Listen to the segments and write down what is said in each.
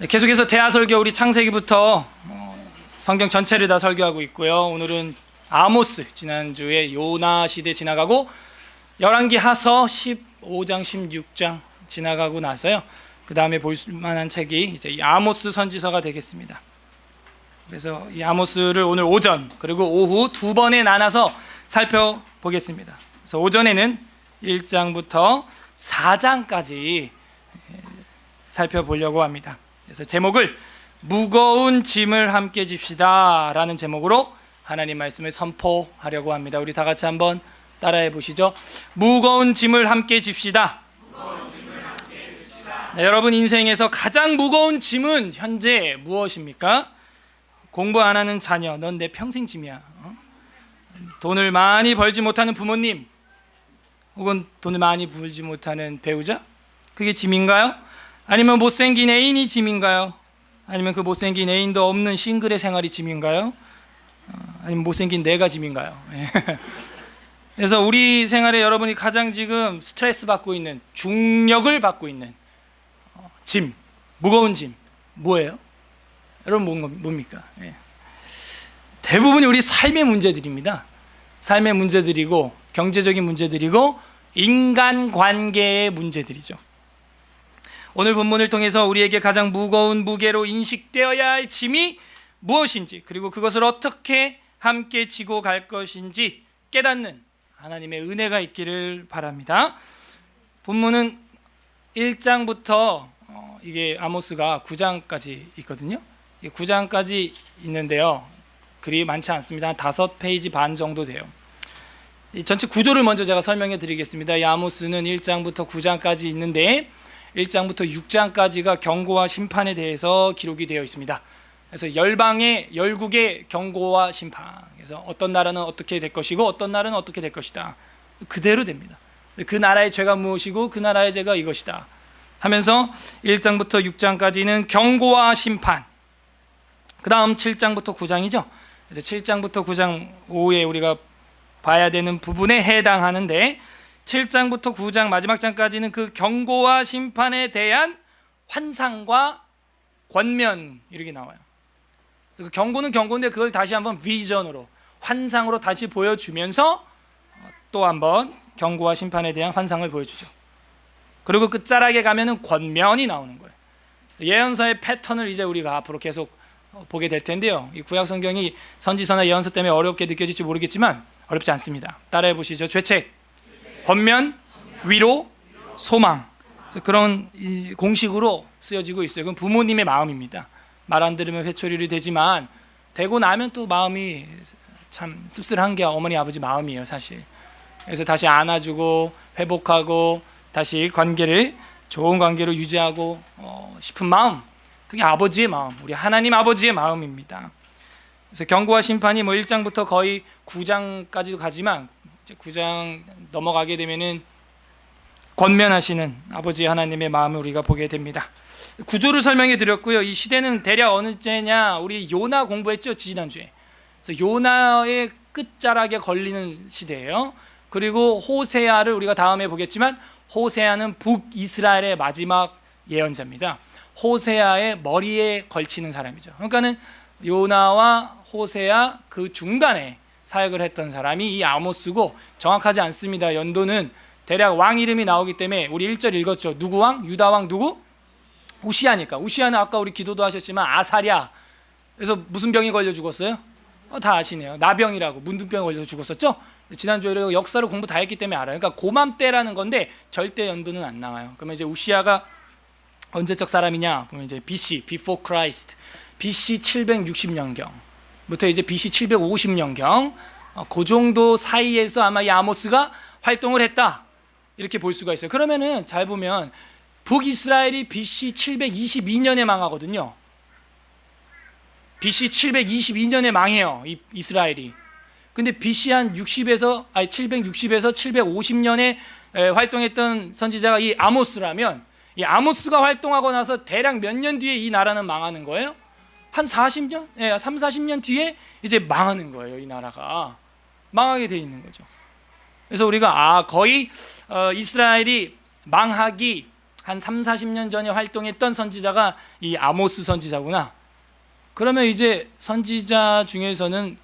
계속해서 대하설교 우리 창세기부터 성경 전체를 다 설교하고 있고요. 오늘은 아모스, 지난주에 요나 시대 지나가고 열왕기 하서 15장 16장 지나가고 나서요, 그 다음에 볼 만한 책이 이제 이 아모스 선지서가 되겠습니다. 그래서 이 아모스를 오늘 오전 그리고 오후 두 번에 나눠서 살펴보겠습니다. 그래서 오전에는 1장부터 4장까지 살펴보려고 합니다. 그래서 제목을 무거운 짐을 함께 집시다 라는 제목으로 하나님 말씀을 선포하려고 합니다. 우리 다 같이 한번 따라해 보시죠. 무거운 짐을 함께 집시다. 네, 여러분 인생에서 가장 무거운 짐은 현재 무엇입니까? 공부 안 하는 자녀, 넌 내 평생 짐이야. 돈을 많이 벌지 못하는 부모님, 혹은 돈을 많이 벌지 못하는 배우자, 그게 짐인가요? 아니면 못생긴 애인이 짐인가요? 아니면 그 못생긴 애인도 없는 싱글의 생활이 짐인가요? 아니면 못생긴 내가 짐인가요? 그래서 우리 생활에 여러분이 가장 지금 스트레스 받고 있는, 중력을 받고 있는 짐, 무거운 짐 뭐예요? 여러분 뭡니까? 대부분이 우리 삶의 문제들입니다. 삶의 문제들이고 경제적인 문제들이고 인간관계의 문제들이죠. 오늘 본문을 통해서 우리에게 가장 무거운 무게로 인식되어야 할 짐이 무엇인지, 그리고 그것을 어떻게 함께 지고 갈 것인지 깨닫는 하나님의 은혜가 있기를 바랍니다. 본문은 1장부터 이게 아모스가 9장까지 있거든요. 9장까지 있는데요, 글이 많지 않습니다. 한 5페이지 반 정도 돼요. 이 전체 구조를 먼저 제가 설명해 드리겠습니다. 이 아모스는 1장부터 9장까지 있는데 1장부터 6장까지가 경고와 심판에 대해서 기록이 되어 있습니다. 그래서 열국의 경고와 심판, 그래서 어떤 나라는 어떻게 될 것이고 어떤 나라는 어떻게 될 것이다, 그대로 됩니다. 그 나라의 죄가 무엇이고 그 나라의 죄가 이것이다 하면서 1장부터 6장까지는 경고와 심판, 그 다음 7장부터 9장이죠. 그래서 7장부터 9장 오후에 우리가 봐야 되는 부분에 해당하는데, 7장부터 9장 마지막 장까지는 그 경고와 심판에 대한 환상과 권면 이렇게 나와요. 그 경고는 경고인데 그걸 다시 한번 비전으로, 환상으로 다시 보여주면서 또 한번 경고와 심판에 대한 환상을 보여주죠. 그리고 끝자락에 가면은 권면이 나오는 거예요. 예언서의 패턴을 이제 우리가 앞으로 계속 보게 될 텐데요, 이 구약 성경이 선지서나 예언서 때문에 어렵게 느껴질지 모르겠지만 어렵지 않습니다. 따라해 보시죠. 죄책, 권면, 위로, 소망, 그런 공식으로 쓰여지고 있어요. 그건 부모님의 마음입니다. 말 안 들으면 회초리를 대지만 되고 나면 또 마음이 참 씁쓸한 게 어머니 아버지 마음이에요, 사실. 그래서 다시 안아주고 회복하고 다시 관계를 좋은 관계로 유지하고 싶은 마음, 그게 아버지의 마음, 우리 하나님 아버지의 마음입니다. 그래서 경고와 심판이 1장부터 거의 9장까지도 가지만 이제 9장 넘어가게 되면은 권면하시는 아버지 하나님의 마음을 우리가 보게 됩니다. 구조를 설명해 드렸고요. 이 시대는 대략 어느 때냐, 우리 요나 공부했죠, 지난주에. 그래서 요나의 끝자락에 걸리는 시대예요. 그리고 호세아를 우리가 다음에 보겠지만, 호세아는 북이스라엘의 마지막 예언자입니다. 호세아의 머리에 걸치는 사람이죠. 그러니까는 요나와 호세아 그 중간에 사역을 했던 사람이 이 아모스고, 정확하지 않습니다. 연도는 대략 왕 이름이 나오기 때문에 우리 1절 읽었죠. 누구 왕? 유다 왕 누구? 우시아니까. 우시아는 아까 우리 기도도 하셨지만 아사랴. 그래서 무슨 병이 걸려 죽었어요? 다 아시네요. 나병이라고, 문둥병 걸려서 죽었었죠. 지난주에 역사를 공부 다 했기 때문에 알아요. 그러니까 고맘때라는 건데 절대 연도는 안 나와요. 그러면 이제 우시아가 언제적 사람이냐 보면 이제 BC, Before Christ, BC 760년경부터 이제 BC 750년경, 그 정도 사이에서 아마 이 아모스가 활동을 했다, 이렇게 볼 수가 있어요. 그러면은 잘 보면 북이스라엘이 BC 722년에 망하거든요. BC 722년에 망해요, 이스라엘이. 근데 BC 한 760에서 750년에 활동했던 선지자가 이 아모스라면, 이 아모스가 활동하고 나서 대략 몇 년 뒤에 이 나라는 망하는 거예요? 한 40년? 3, 40년 뒤에 이제 망하는 거예요. 이 나라가 망하게 돼 있는 거죠. 그래서 우리가 거의 이스라엘이 망하기 한 3, 40년 전에 활동했던 선지자가 이 아모스 선지자구나. 그러면 이제 선지자 중에서는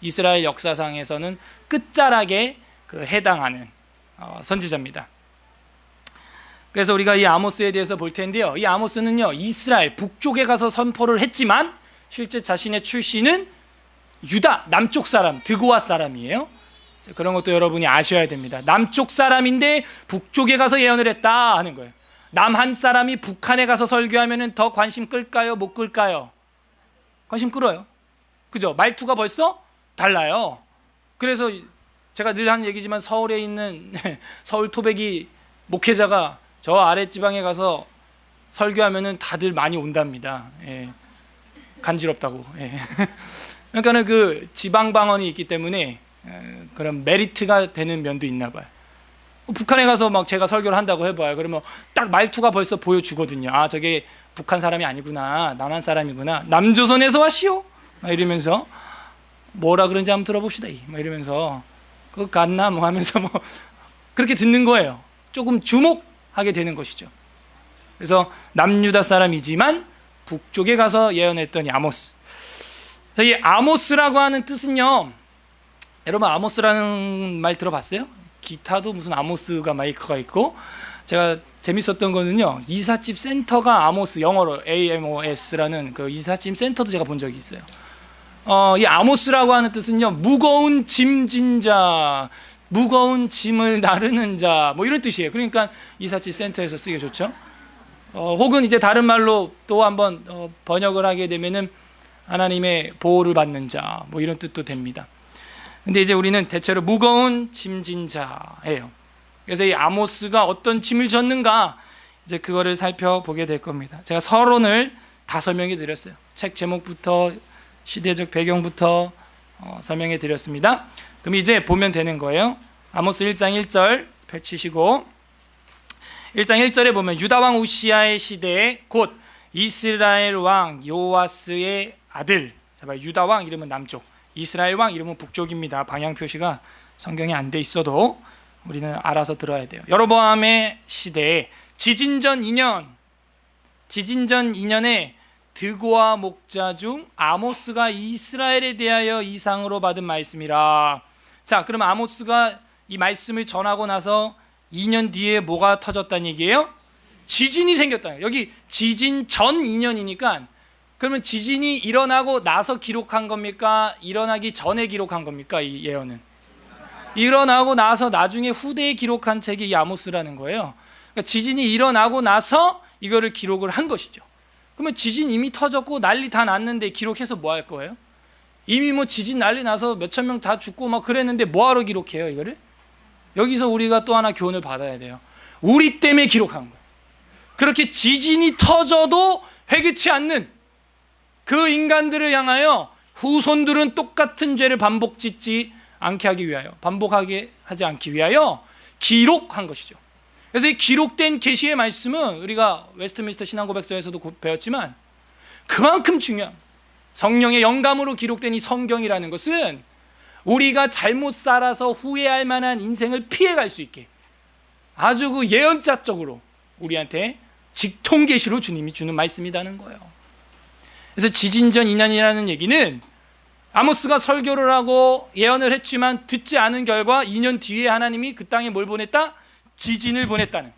이스라엘 역사상에서는 끝자락에 해당하는 선지자입니다. 그래서 우리가 이 아모스에 대해서 볼 텐데요. 이 아모스는요, 이스라엘 북쪽에 가서 선포를 했지만 실제 자신의 출신은 유다 남쪽 사람, 드고아 사람이에요. 그런 것도 여러분이 아셔야 됩니다. 남쪽 사람인데 북쪽에 가서 예언을 했다 하는 거예요. 남한 사람이 북한에 가서 설교하면 더 관심 끌까요? 못 끌까요? 관심 끌어요. 그죠? 말투가 벌써 달라요. 그래서 제가 늘 하는 얘기지만 서울에 있는 서울 토백이 목회자가 저 아랫지방에 가서 설교하면 다들 많이 온답니다. 예. 간지럽다고. 예. 그러니까는 그 지방 방언이 있기 때문에 그런 메리트가 되는 면도 있나 봐요. 북한에 가서 막 제가 설교를 한다고 해봐요. 그러면 딱 말투가 벌써 보여주거든요. 아, 저게 북한 사람이 아니구나, 남한 사람이구나, 남조선에서 왔시오? 막 이러면서 뭐라 그런지 한번 들어봅시다. 막 이러면서 그거 같나 뭐 하면서 뭐 그렇게 듣는 거예요. 조금 주목하게 되는 것이죠. 그래서 남유다 사람이지만 북쪽에 가서 예언했던 이 아모스. 이 아모스라고 하는 뜻은요, 여러분 아모스라는 말 들어봤어요? 기타도 무슨 아모스가 마이크가 있고, 제가 재밌었던 거는요, 이삿짐 센터가 아모스, 영어로 AMOS라는 그 이삿짐 센터도 제가 본 적이 있어요. 이 아모스라고 하는 뜻은요, 무거운 짐진 자, 무거운 짐을 나르는 자, 뭐 이런 뜻이에요. 그러니까 이삿짐 센터에서 쓰기 좋죠. 혹은 이제 다른 말로 또 한번 번역을 하게 되면은 하나님의 보호를 받는 자, 뭐 이런 뜻도 됩니다. 근데 이제 우리는 대체로 무거운 짐진 자예요. 그래서 이 아모스가 어떤 짐을 졌는가, 이제 그거를 살펴보게 될 겁니다. 제가 서론을 다 설명해 드렸어요. 책 제목부터 시대적 배경부터 설명해 드렸습니다. 그럼 이제 보면 되는 거예요. 아모스 1장 1절 펼치시고, 1장 1절에 보면 유다 왕 우시아의 시대에 곧 이스라엘 왕 요아스의 아들, 유다 왕 이름은 남쪽, 이스라엘 왕 이름은 북쪽입니다. 방향 표시가 성경에 안 돼 있어도 우리는 알아서 들어야 돼요. 여로보암의 시대에 지진전 2년에 드고아 목자 중 아모스가 이스라엘에 대하여 이상으로 받은 말씀이라. 자, 그럼 아모스가 이 말씀을 전하고 나서 2년 뒤에 뭐가 터졌다는 얘기예요? 지진이 생겼다. 여기 지진 전 2년이니까 그러면 지진이 일어나고 나서 기록한 겁니까? 일어나기 전에 기록한 겁니까? 이 예언은 일어나고 나서 나중에 후대에 기록한 책이 이 아모스라는 거예요. 그러니까 지진이 일어나고 나서 이거를 기록을 한 것이죠. 그러면 지진 이미 터졌고 난리 다 났는데 기록해서 뭐 할 거예요? 이미 뭐 지진 난리 나서 몇천 명 다 죽고 막 그랬는데 뭐하러 기록해요 이거를? 여기서 우리가 또 하나 교훈을 받아야 돼요. 우리 때문에 기록한 거예요. 그렇게 지진이 터져도 회개치 않는 그 인간들을 향하여 후손들은 똑같은 죄를 반복짓지 않게 하기 위하여, 반복하게 하지 않기 위하여 기록한 것이죠. 그래서 이 기록된 계시의 말씀은 우리가 웨스트민스터 신앙고백서에서도 배웠지만 그만큼 중요한, 성령의 영감으로 기록된 이 성경이라는 것은 우리가 잘못 살아서 후회할 만한 인생을 피해갈 수 있게 아주 그 예언자적으로 우리한테 직통계시로 주님이 주는 말씀이라는 거예요. 그래서 지진전 2년이라는 얘기는 아모스가 설교를 하고 예언을 했지만 듣지 않은 결과 2년 뒤에 하나님이 그 땅에 뭘 보냈다? 지진을 보냈다는.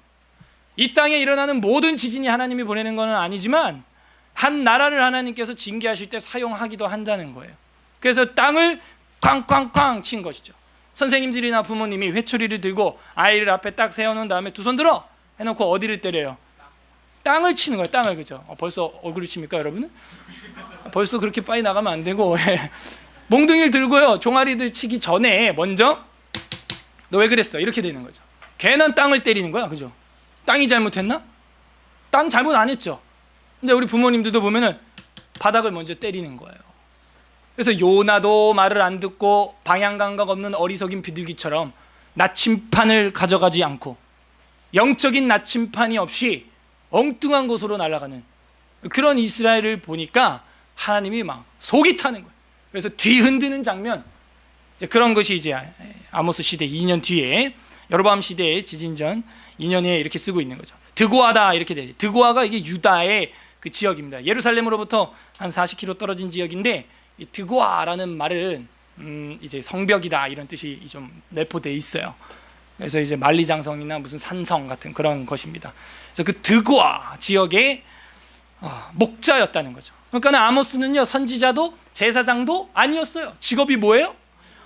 이 땅에 일어나는 모든 지진이 하나님이 보내는 건 아니지만 한 나라를 하나님께서 징계하실 때 사용하기도 한다는 거예요. 그래서 땅을 쾅쾅쾅 친 것이죠. 선생님들이나 부모님이 회초리를 들고 아이를 앞에 딱 세워놓은 다음에 두 손 들어 해놓고 어디를 때려요? 땅을 치는 거예요. 땅을. 그죠? 벌써 얼굴을 칩니까 여러분은? 벌써 그렇게 빨리 나가면 안 되고 몽둥이를 들고요, 종아리들 치기 전에 먼저 너 왜 그랬어? 이렇게 되는 거죠. 걔는 땅을 때리는 거야. 그죠? 땅이 잘못했나? 땅 잘못 안 했죠. 근데 우리 부모님들도 보면은 바닥을 먼저 때리는 거예요. 그래서 요나도 말을 안 듣고 방향 감각 없는 어리석인 비둘기처럼 나침판을 가져가지 않고 영적인 나침판이 없이 엉뚱한 곳으로 날아가는 그런 이스라엘을 보니까 하나님이 막 속이 타는 거예요. 그래서 뒤 흔드는 장면, 이제 그런 것이 이제 아모스 시대 2년 뒤에 여로보암 시대의 지진전 2년에 이렇게 쓰고 있는 거죠. 드고아다 이렇게 되죠. 드고아가 이게 유다의 그 지역입니다. 예루살렘으로부터 한 40km 떨어진 지역인데 이 드고아라는 말은 이제 성벽이다 이런 뜻이 좀 내포돼 있어요. 그래서 이제 만리장성이나 무슨 산성 같은 그런 것입니다. 그래서 그 드고아 지역의 목자였다는 거죠. 그러니까 아모스는요, 선지자도 제사장도 아니었어요. 직업이 뭐예요?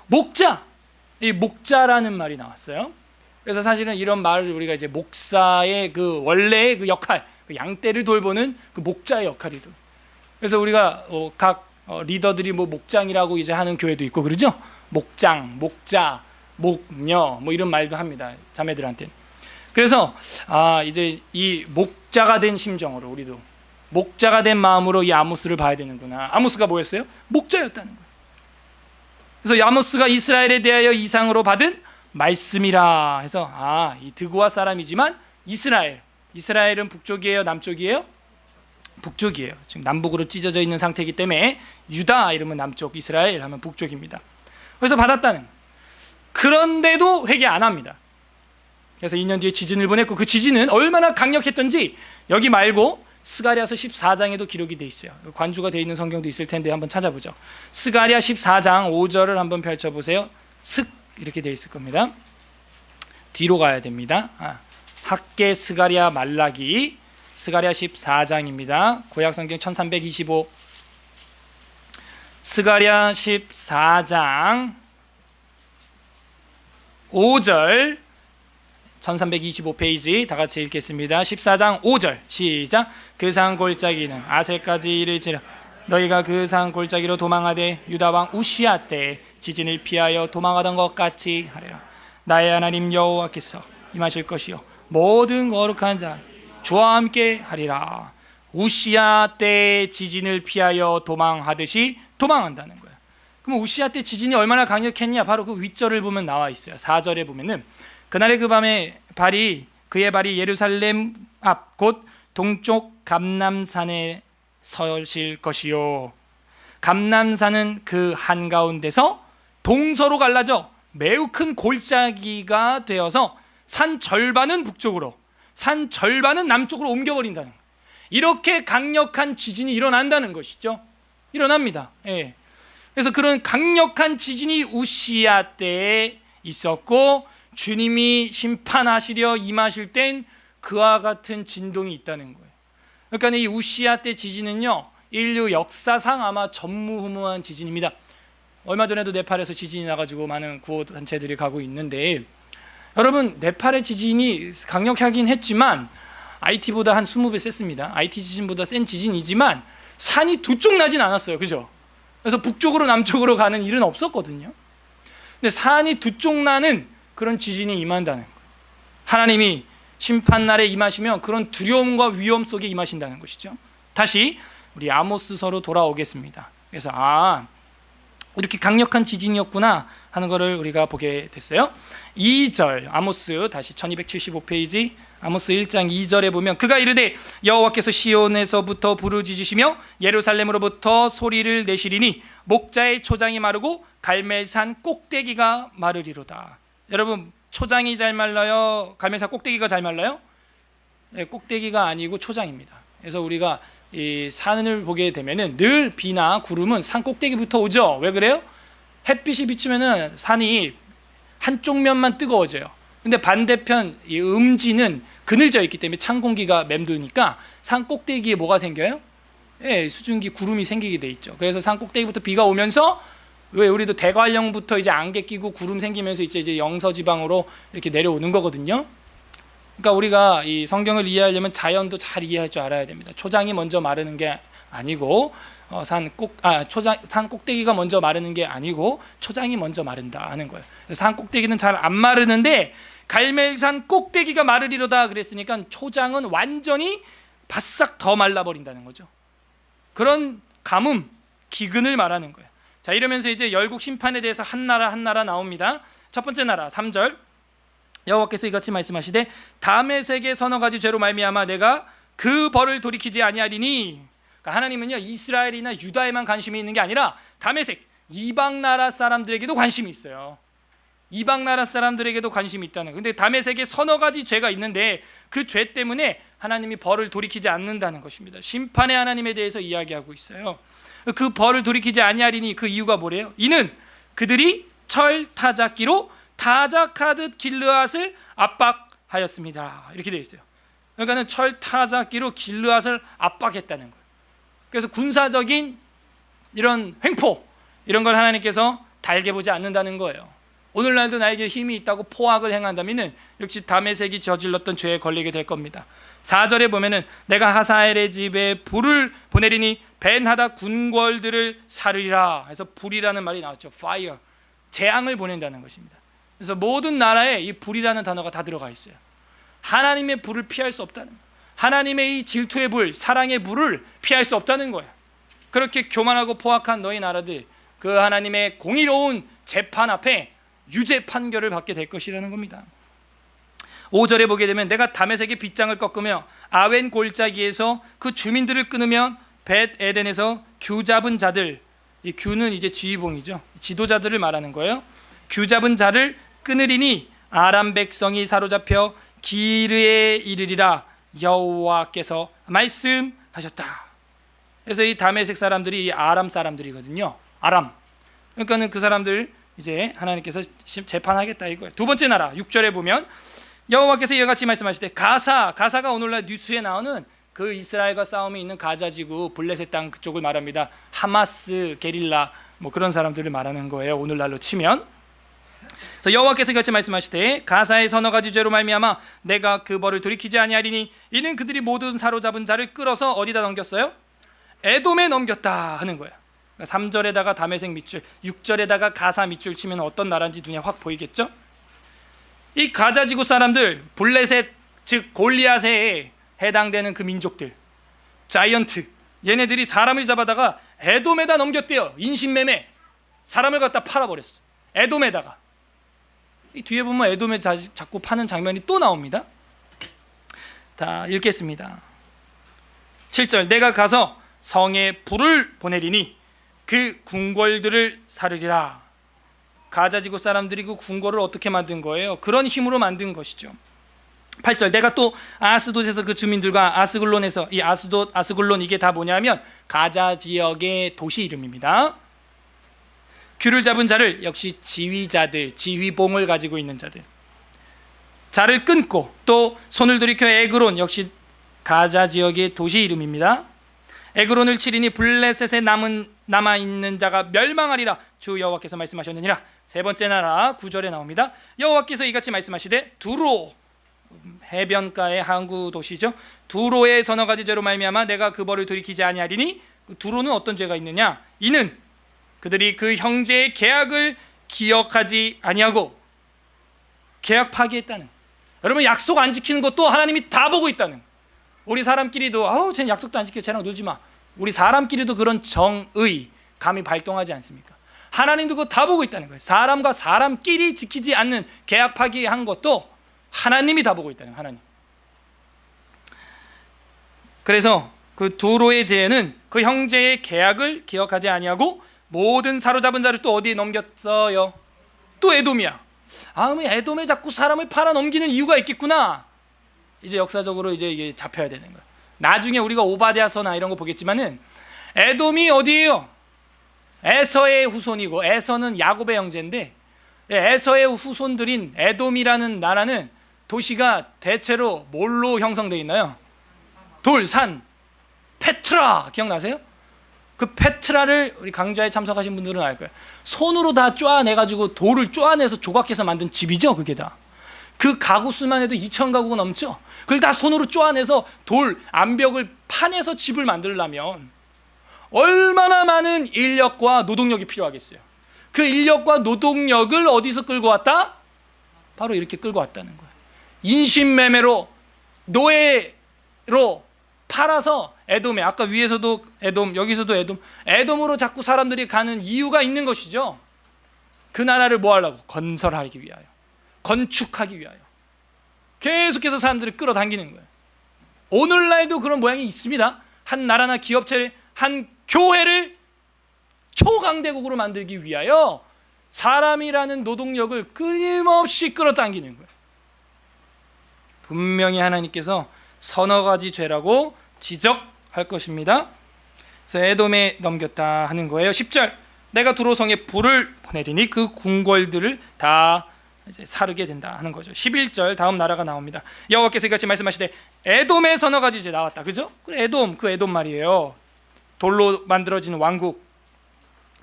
목자. 이 목자라는 말이 나왔어요. 그래서 사실은 이런 말을 우리가 이제 목사의 그 원래의 그 역할, 그 양떼를 돌보는 그 목자의 역할이죠. 그래서 우리가 각 리더들이 뭐 목장이라고 이제 하는 교회도 있고 그러죠. 목장, 목자, 목녀 뭐 이런 말도 합니다. 자매들한테. 그래서 이제 이 목자가 된 심정으로 우리도 목자가 된 마음으로 이 아모스를 봐야 되는구나. 아모스가 뭐였어요? 목자였다는 거예요. 그래서 아모스가 이스라엘에 대하여 이상으로 받은 말씀이라 해서 이 드고아 사람이지만 이스라엘은 북쪽이에요, 남쪽이에요? 북쪽이에요. 지금 남북으로 찢어져 있는 상태이기 때문에 유다 이러면 남쪽, 이스라엘 하면 북쪽입니다. 그래서 받았다는 거예요. 그런데도 회개 안 합니다. 그래서 2년 뒤에 지진을 보냈고 그 지진은 얼마나 강력했던지 여기 말고 스가랴서 14장에도 기록이 돼 있어요. 관주가 돼 있는 성경도 있을 텐데 한번 찾아보죠. 스가랴 14장 5절을 한번 펼쳐보세요. 슥 이렇게 돼 있을 겁니다. 뒤로 가야 됩니다. 학개, 스가랴, 말라기, 스가랴 14장입니다. 구약성경 1325 스가랴 14장 5절 1325페이지 다 같이 읽겠습니다. 14장 5절 시작. 그 산 골짜기는 아셀까지 이르지라. 너희가 그 산 골짜기로 도망하되 유다 왕 우시야 때 지진을 피하여 도망하던 것 같이 하리라. 나의 하나님 여호와께서 임하실 것이요 모든 거룩한 자 주와 함께 하리라. 우시야 때 지진을 피하여 도망하듯이 도망한다는 거예요. 그럼 우시야 때 지진이 얼마나 강력했냐? 바로 그 윗절을 보면 나와 있어요. 4절에 보면은 그날의 그 밤에 그의 발이 예루살렘 앞 곧 동쪽 감람산에 서실 것이요. 감람산은 그 한가운데서 동서로 갈라져 매우 큰 골짜기가 되어서 산 절반은 북쪽으로, 산 절반은 남쪽으로 옮겨버린다는 거예요. 이렇게 강력한 지진이 일어난다는 것이죠. 일어납니다. 예. 그래서 그런 강력한 지진이 우시야 때에 있었고 주님이 심판하시려 임하실 땐 그와 같은 진동이 있다는 거예요. 그러니까 이 우시야 때 지진은요, 인류 역사상 아마 전무후무한 지진입니다. 얼마 전에도 네팔에서 지진이 나가지고 많은 구호단체들이 가고 있는데, 여러분 네팔의 지진이 강력하긴 했지만 IT보다 한 20배 셌습니다. IT 지진보다 센 지진이지만 산이 두 쪽 나진 않았어요. 그죠? 그래서 북쪽으로 남쪽으로 가는 일은 없었거든요. 근데 산이 두 쪽 나는 그런 지진이 임한다는 거예요. 하나님이 심판날에 임하시면 그런 두려움과 위험 속에 임하신다는 것이죠. 다시 우리 아모스서로 돌아오겠습니다. 그래서 이렇게 강력한 지진이었구나 하는 것을 우리가 보게 됐어요. 2절 아모스 다시 1275페이지 아모스 1장 2절에 보면 그가 이르되 여호와께서 시온에서부터 부르짖으시며 예루살렘으로부터 소리를 내시리니 목자의 초장이 마르고 갈멜산 꼭대기가 마르리로다. 여러분 초장이 잘 말라요? 갈멜산 꼭대기가 잘 말라요? 네, 꼭대기가 아니고 초장입니다. 그래서 우리가 이 산을 보게 되면은 늘 비나 구름은 산 꼭대기부터 오죠. 왜 그래요? 햇빛이 비치면은 산이 한쪽 면만 뜨거워져요. 근데 반대편 이 음지는 그늘져 있기 때문에 찬 공기가 맴도니까 산 꼭대기에 뭐가 생겨요? 예, 수증기 구름이 생기게 돼 있죠. 그래서 산 꼭대기부터 비가 오면서 왜 우리도 대관령부터 이제 안개 끼고 구름 생기면서 이제 영서 지방으로 이렇게 내려오는 거거든요. 그러니까 우리가 이 성경을 이해하려면 자연도 잘 이해할 줄 알아야 됩니다. 초장이 먼저 마르는 게 아니고 산 꼭대기가 먼저 마르는 게 아니고 초장이 먼저 마른다 하는 거예요. 산 꼭대기는 잘 안 마르는데 갈멜산 꼭대기가 마르리로다 그랬으니까 초장은 완전히 바싹 더 말라버린다는 거죠. 그런 가뭄, 기근을 말하는 거예요. 자, 이러면서 이제 열국 심판에 대해서 한 나라 한 나라 나옵니다. 첫 번째 나라 3절 여호와께서 이같이 말씀하시되 다메섹의 서너 가지 죄로 말미암아 내가 그 벌을 돌이키지 아니하리니. 그러니까 하나님은요 이스라엘이나 유다에만 관심이 있는 게 아니라 다메섹 이방 나라 사람들에게도 관심이 있어요. 이방 나라 사람들에게도 관심이 있다는 거예요. 근데 다메섹에 서너 가지 죄가 있는데 그 죄 때문에 하나님이 벌을 돌이키지 않는다는 것입니다. 심판의 하나님에 대해서 이야기하고 있어요. 그 벌을 돌이키지 아니하리니 그 이유가 뭐래요? 이는 그들이 철 타작기로 타작하듯 길르앗을 압박하였습니다. 이렇게 되어 있어요. 그러니까는 철 타작기로 길르앗을 압박했다는 거예요. 그래서 군사적인 이런 횡포 이런 걸 하나님께서 달게 보지 않는다는 거예요. 오늘날도 나에게 힘이 있다고 포악을 행한다면 역시 다메섹이 저질렀던 죄에 걸리게 될 겁니다. 4절에 보면은 내가 하사엘의 집에 불을 보내리니 벤하다 군궐들을 사르리라 해서 불이라는 말이 나왔죠. fire, 재앙을 보낸다는 것입니다. 그래서 모든 나라에 이 불이라는 단어가 다 들어가 있어요. 하나님의 불을 피할 수 없다는 거예요. 하나님의 이 질투의 불, 사랑의 불을 피할 수 없다는 거예요. 그렇게 교만하고 포악한 너희 나라들, 그 하나님의 공의로운 재판 앞에 유죄 판결을 받게 될 것이라는 겁니다. 5절에 보게 되면 내가 다메섹의 빗장을 꺾으며 아웬 골짜기에서 그 주민들을 끊으면 벳 에덴에서 규 잡은 자들, 이 규는 이제 지휘봉이죠. 지도자들을 말하는 거예요. 규 잡은 자를 끊으리니 아람 백성이 사로잡혀 기르에 이르리라 여호와께서 말씀하셨다. 그래서 이 다메섹 사람들이 이 아람 사람들이거든요. 아람. 그러니까는 그 사람들 이제 하나님께서 재판하겠다 이거예요. 두 번째 나라 6절에 보면 여호와께서 이와 같이 말씀하실 때 가사가 오늘날 뉴스에 나오는 그 이스라엘과 싸움이 있는 가자지구 블레셋 땅 그쪽을 말합니다. 하마스 게릴라 뭐 그런 사람들을 말하는 거예요. 오늘날로 치면. 그래서 여호와께서 같이 말씀하실 때 가사의 서너 가지 죄로 말미암아 내가 그 벌을 돌이키지 아니하리니 이는 그들이 모든 사로잡은 자를 끌어서 어디다 넘겼어요? 에돔에 넘겼다 하는 거예요. 3절에다가 다메섹 밑줄, 6절에다가 가사 밑줄 치면 어떤 나라인지 눈에 확 보이겠죠? 이 가자지구 사람들, 블레셋 즉 골리앗에 해당되는 그 민족들, 자이언트, 얘네들이 사람을 잡아다가 에돔에다 넘겼대요. 인신매매, 사람을 갖다 팔아버렸어. 에돔에다가. 이 뒤에 보면 에돔에 자꾸 파는 장면이 또 나옵니다. 다 읽겠습니다. 7절 내가 가서 성에 불을 보내리니 그 궁궐들을 사르리라. 가자지구 사람들이 그 궁궐을 어떻게 만든 거예요? 그런 힘으로 만든 것이죠. 8절 내가 또 아스돗에서 그 주민들과 아스글론에서 이 아스돗, 아스글론 이게 다 뭐냐면 가자 지역의 도시 이름입니다. 규를 잡은 자를 역시 지휘자들, 지휘봉을 가지고 있는 자들 자를 끊고 또 손을 돌이켜 에그론 역시 가자 지역의 도시 이름입니다. 에그론을 치리니 블레셋에 남아있는 자가 멸망하리라 주 여호와께서 말씀하셨느니라. 세 번째 나라 9절에 나옵니다. 여호와께서 이같이 말씀하시되 두로 해변가의 항구 도시죠. 두로의 서너 가지 죄로 말미암아 내가 그 벌을 돌이키지 아니하리니 두로는 어떤 죄가 있느냐? 이는 그들이 그 형제의 계약을 기억하지 아니하고 계약 파기했다는. 여러분 약속 안 지키는 것도 하나님이 다 보고 있다는. 우리 사람끼리도 쟤는 약속도 안 지켜 쟤랑 놀지 마. 우리 사람끼리도 그런 정의 감이 발동하지 않습니까? 하나님도 그거 다 보고 있다는 거예요. 사람과 사람끼리 지키지 않는 계약 파기한 것도 하나님이 다 보고 있다는 거예요. 하나님. 그래서 그 두로의 죄는 그 형제의 계약을 기억하지 아니하고 모든 사로잡은 자를 또 어디에 넘겼어요? 또 에돔이야. 에돔에 자꾸 사람을 팔아 넘기는 이유가 있겠구나. 이제 역사적으로 이제 이게 잡혀야 되는 거야. 나중에 우리가 오바댜서나 이런 거 보겠지만은 에돔이 어디예요? 에서의 후손이고 에서는 야곱의 형제인데 에서의 후손들인 에돔이라는 나라는 도시가 대체로 뭘로 형성되어 있나요? 돌, 산, 페트라 기억나세요? 그 페트라를 우리 강좌에 참석하신 분들은 알 거예요. 손으로 다 쪼아내가지고 돌을 쪼아내서 조각해서 만든 집이죠. 그게 다. 그 가구 수만 해도 2,000가구가 넘죠. 그걸 다 손으로 쪼아내서 돌, 암벽을 파내서 집을 만들려면 얼마나 많은 인력과 노동력이 필요하겠어요. 그 인력과 노동력을 어디서 끌고 왔다? 바로 이렇게 끌고 왔다는 거예요. 인신매매로 노예로 팔아서 에돔에 아까 위에서도 에돔 여기서도 에돔으로 자꾸 사람들이 가는 이유가 있는 것이죠. 그 나라를 뭐 하려고? 건설하기 위하여, 건축하기 위하여 계속해서 사람들을 끌어당기는 거예요. 오늘날도 그런 모양이 있습니다. 한 나라나 기업체를 한 교회를 초강대국으로 만들기 위하여 사람이라는 노동력을 끊임없이 끌어당기는 거예요. 분명히 하나님께서 서너 가지 죄라고 지적할 것입니다. 그래서 에돔에 넘겼다 하는 거예요. 10절, 내가 두로성에 불을 보내리니 그 궁궐들을 다 이제 사르게 된다 하는 거죠. 11절 다음 나라가 나옵니다. 여호와께서 이같이 말씀하시되 에돔의 서너 가지 죄 나왔다. 그죠? 에돔, 그 에돔 말이에요. 돌로 만들어진 왕국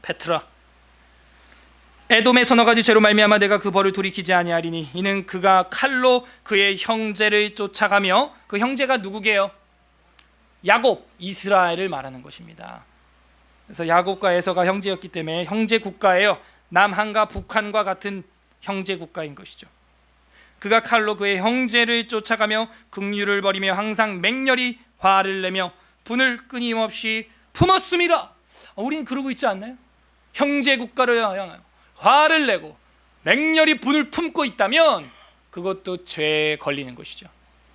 페트라. 에돔의 서너 가지 죄로 말미암아 내가 그 벌을 돌이키지 아니하리니 이는 그가 칼로 그의 형제를 쫓아가며, 그 형제가 누구게요? 야곱, 이스라엘을 말하는 것입니다. 그래서 야곱과 에서가 형제였기 때문에 형제 국가예요. 남한과 북한과 같은 형제 국가인 것이죠. 그가 칼로 그의 형제를 쫓아가며 긍휼을 벌이며 항상 맹렬히 화를 내며 분을 끊임없이 품었음이라. 우린 그러고 있지 않나요? 형제 국가를 향하여 화를 내고 맹렬히 분을 품고 있다면 그것도 죄에 걸리는 것이죠.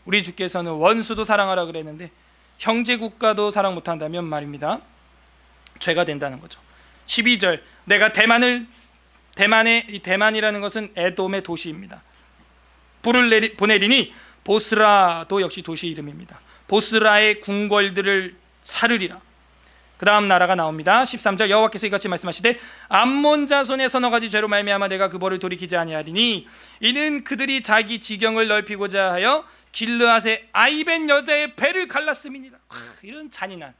우리 주께서는 원수도 사랑하라 그랬는데 형제 국가도 사랑 못한다면 말입니다, 죄가 된다는 거죠. 12절, 내가 대만이라는 것은 에돔의 도시입니다. 불을 보내리니 보스라도 역시 도시 이름입니다. 보스라의 궁궐들을 사르리라. 그 다음 나라가 나옵니다. 13절, 여호와께서 이같이 말씀하시되 암몬 자손의 서너 가지 죄로 말미암아 내가 그 벌을 돌이키지 아니하리니 이는 그들이 자기 지경을 넓히고자 하여 길르앗의 아이벤 여자의 배를 갈랐음이니라. 이런 잔인한,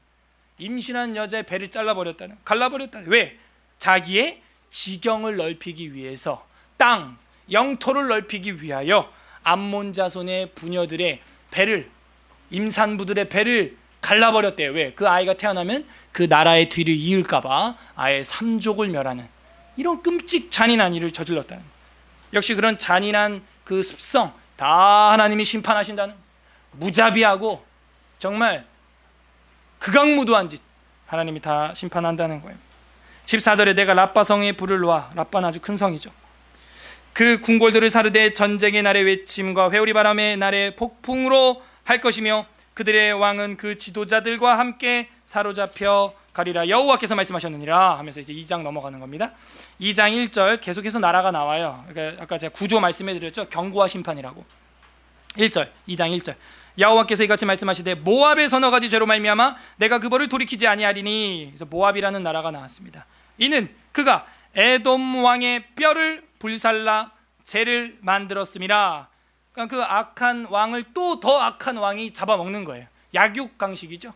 임신한 여자의 배를 잘라버렸다는, 갈라버렸다는. 왜? 자기의 지경을 넓히기 위해서, 땅 영토를 넓히기 위하여 암몬 자손의 부녀들의 배를, 임산부들의 배를 갈라버렸대요. 왜? 그 아이가 태어나면 그 나라의 뒤를 이을까봐 아예 삼족을 멸하는 이런 끔찍 잔인한 일을 저질렀다는 거예요. 역시 그런 잔인한 그 습성 다 하나님이 심판하신다는, 무자비하고 정말 극악무도한 짓 하나님이 다 심판한다는 거예요. 14절에 내가 라빠 성에 불을 놓아, 라빠는 아주 큰 성이죠. 그 궁궐들을 사르되 전쟁의 날의 외침과 회오리 바람의 날의 폭풍으로 할 것이며 그들의 왕은 그 지도자들과 함께 사로잡혀 가리라. 여호와께서 말씀하셨느니라 하면서 이제 2장 넘어가는 겁니다. 2장 1절 계속해서 나라가 나와요. 그러니까 아까 제가 구조 말씀해드렸죠. 경고와 심판이라고. 1절, 2장 1절, 여호와께서 이같이 말씀하시되 모압의 서너 가지 죄로 말미암아 내가 그 벌을 돌이키지 아니하리니. 그래서 모압이라는 나라가 나왔습니다. 이는 그가 에돔 왕의 뼈를 불살라 죄를 만들었음이라. 그러니까 그 악한 왕을 또 더 악한 왕이 잡아먹는 거예요. 약육강식이죠.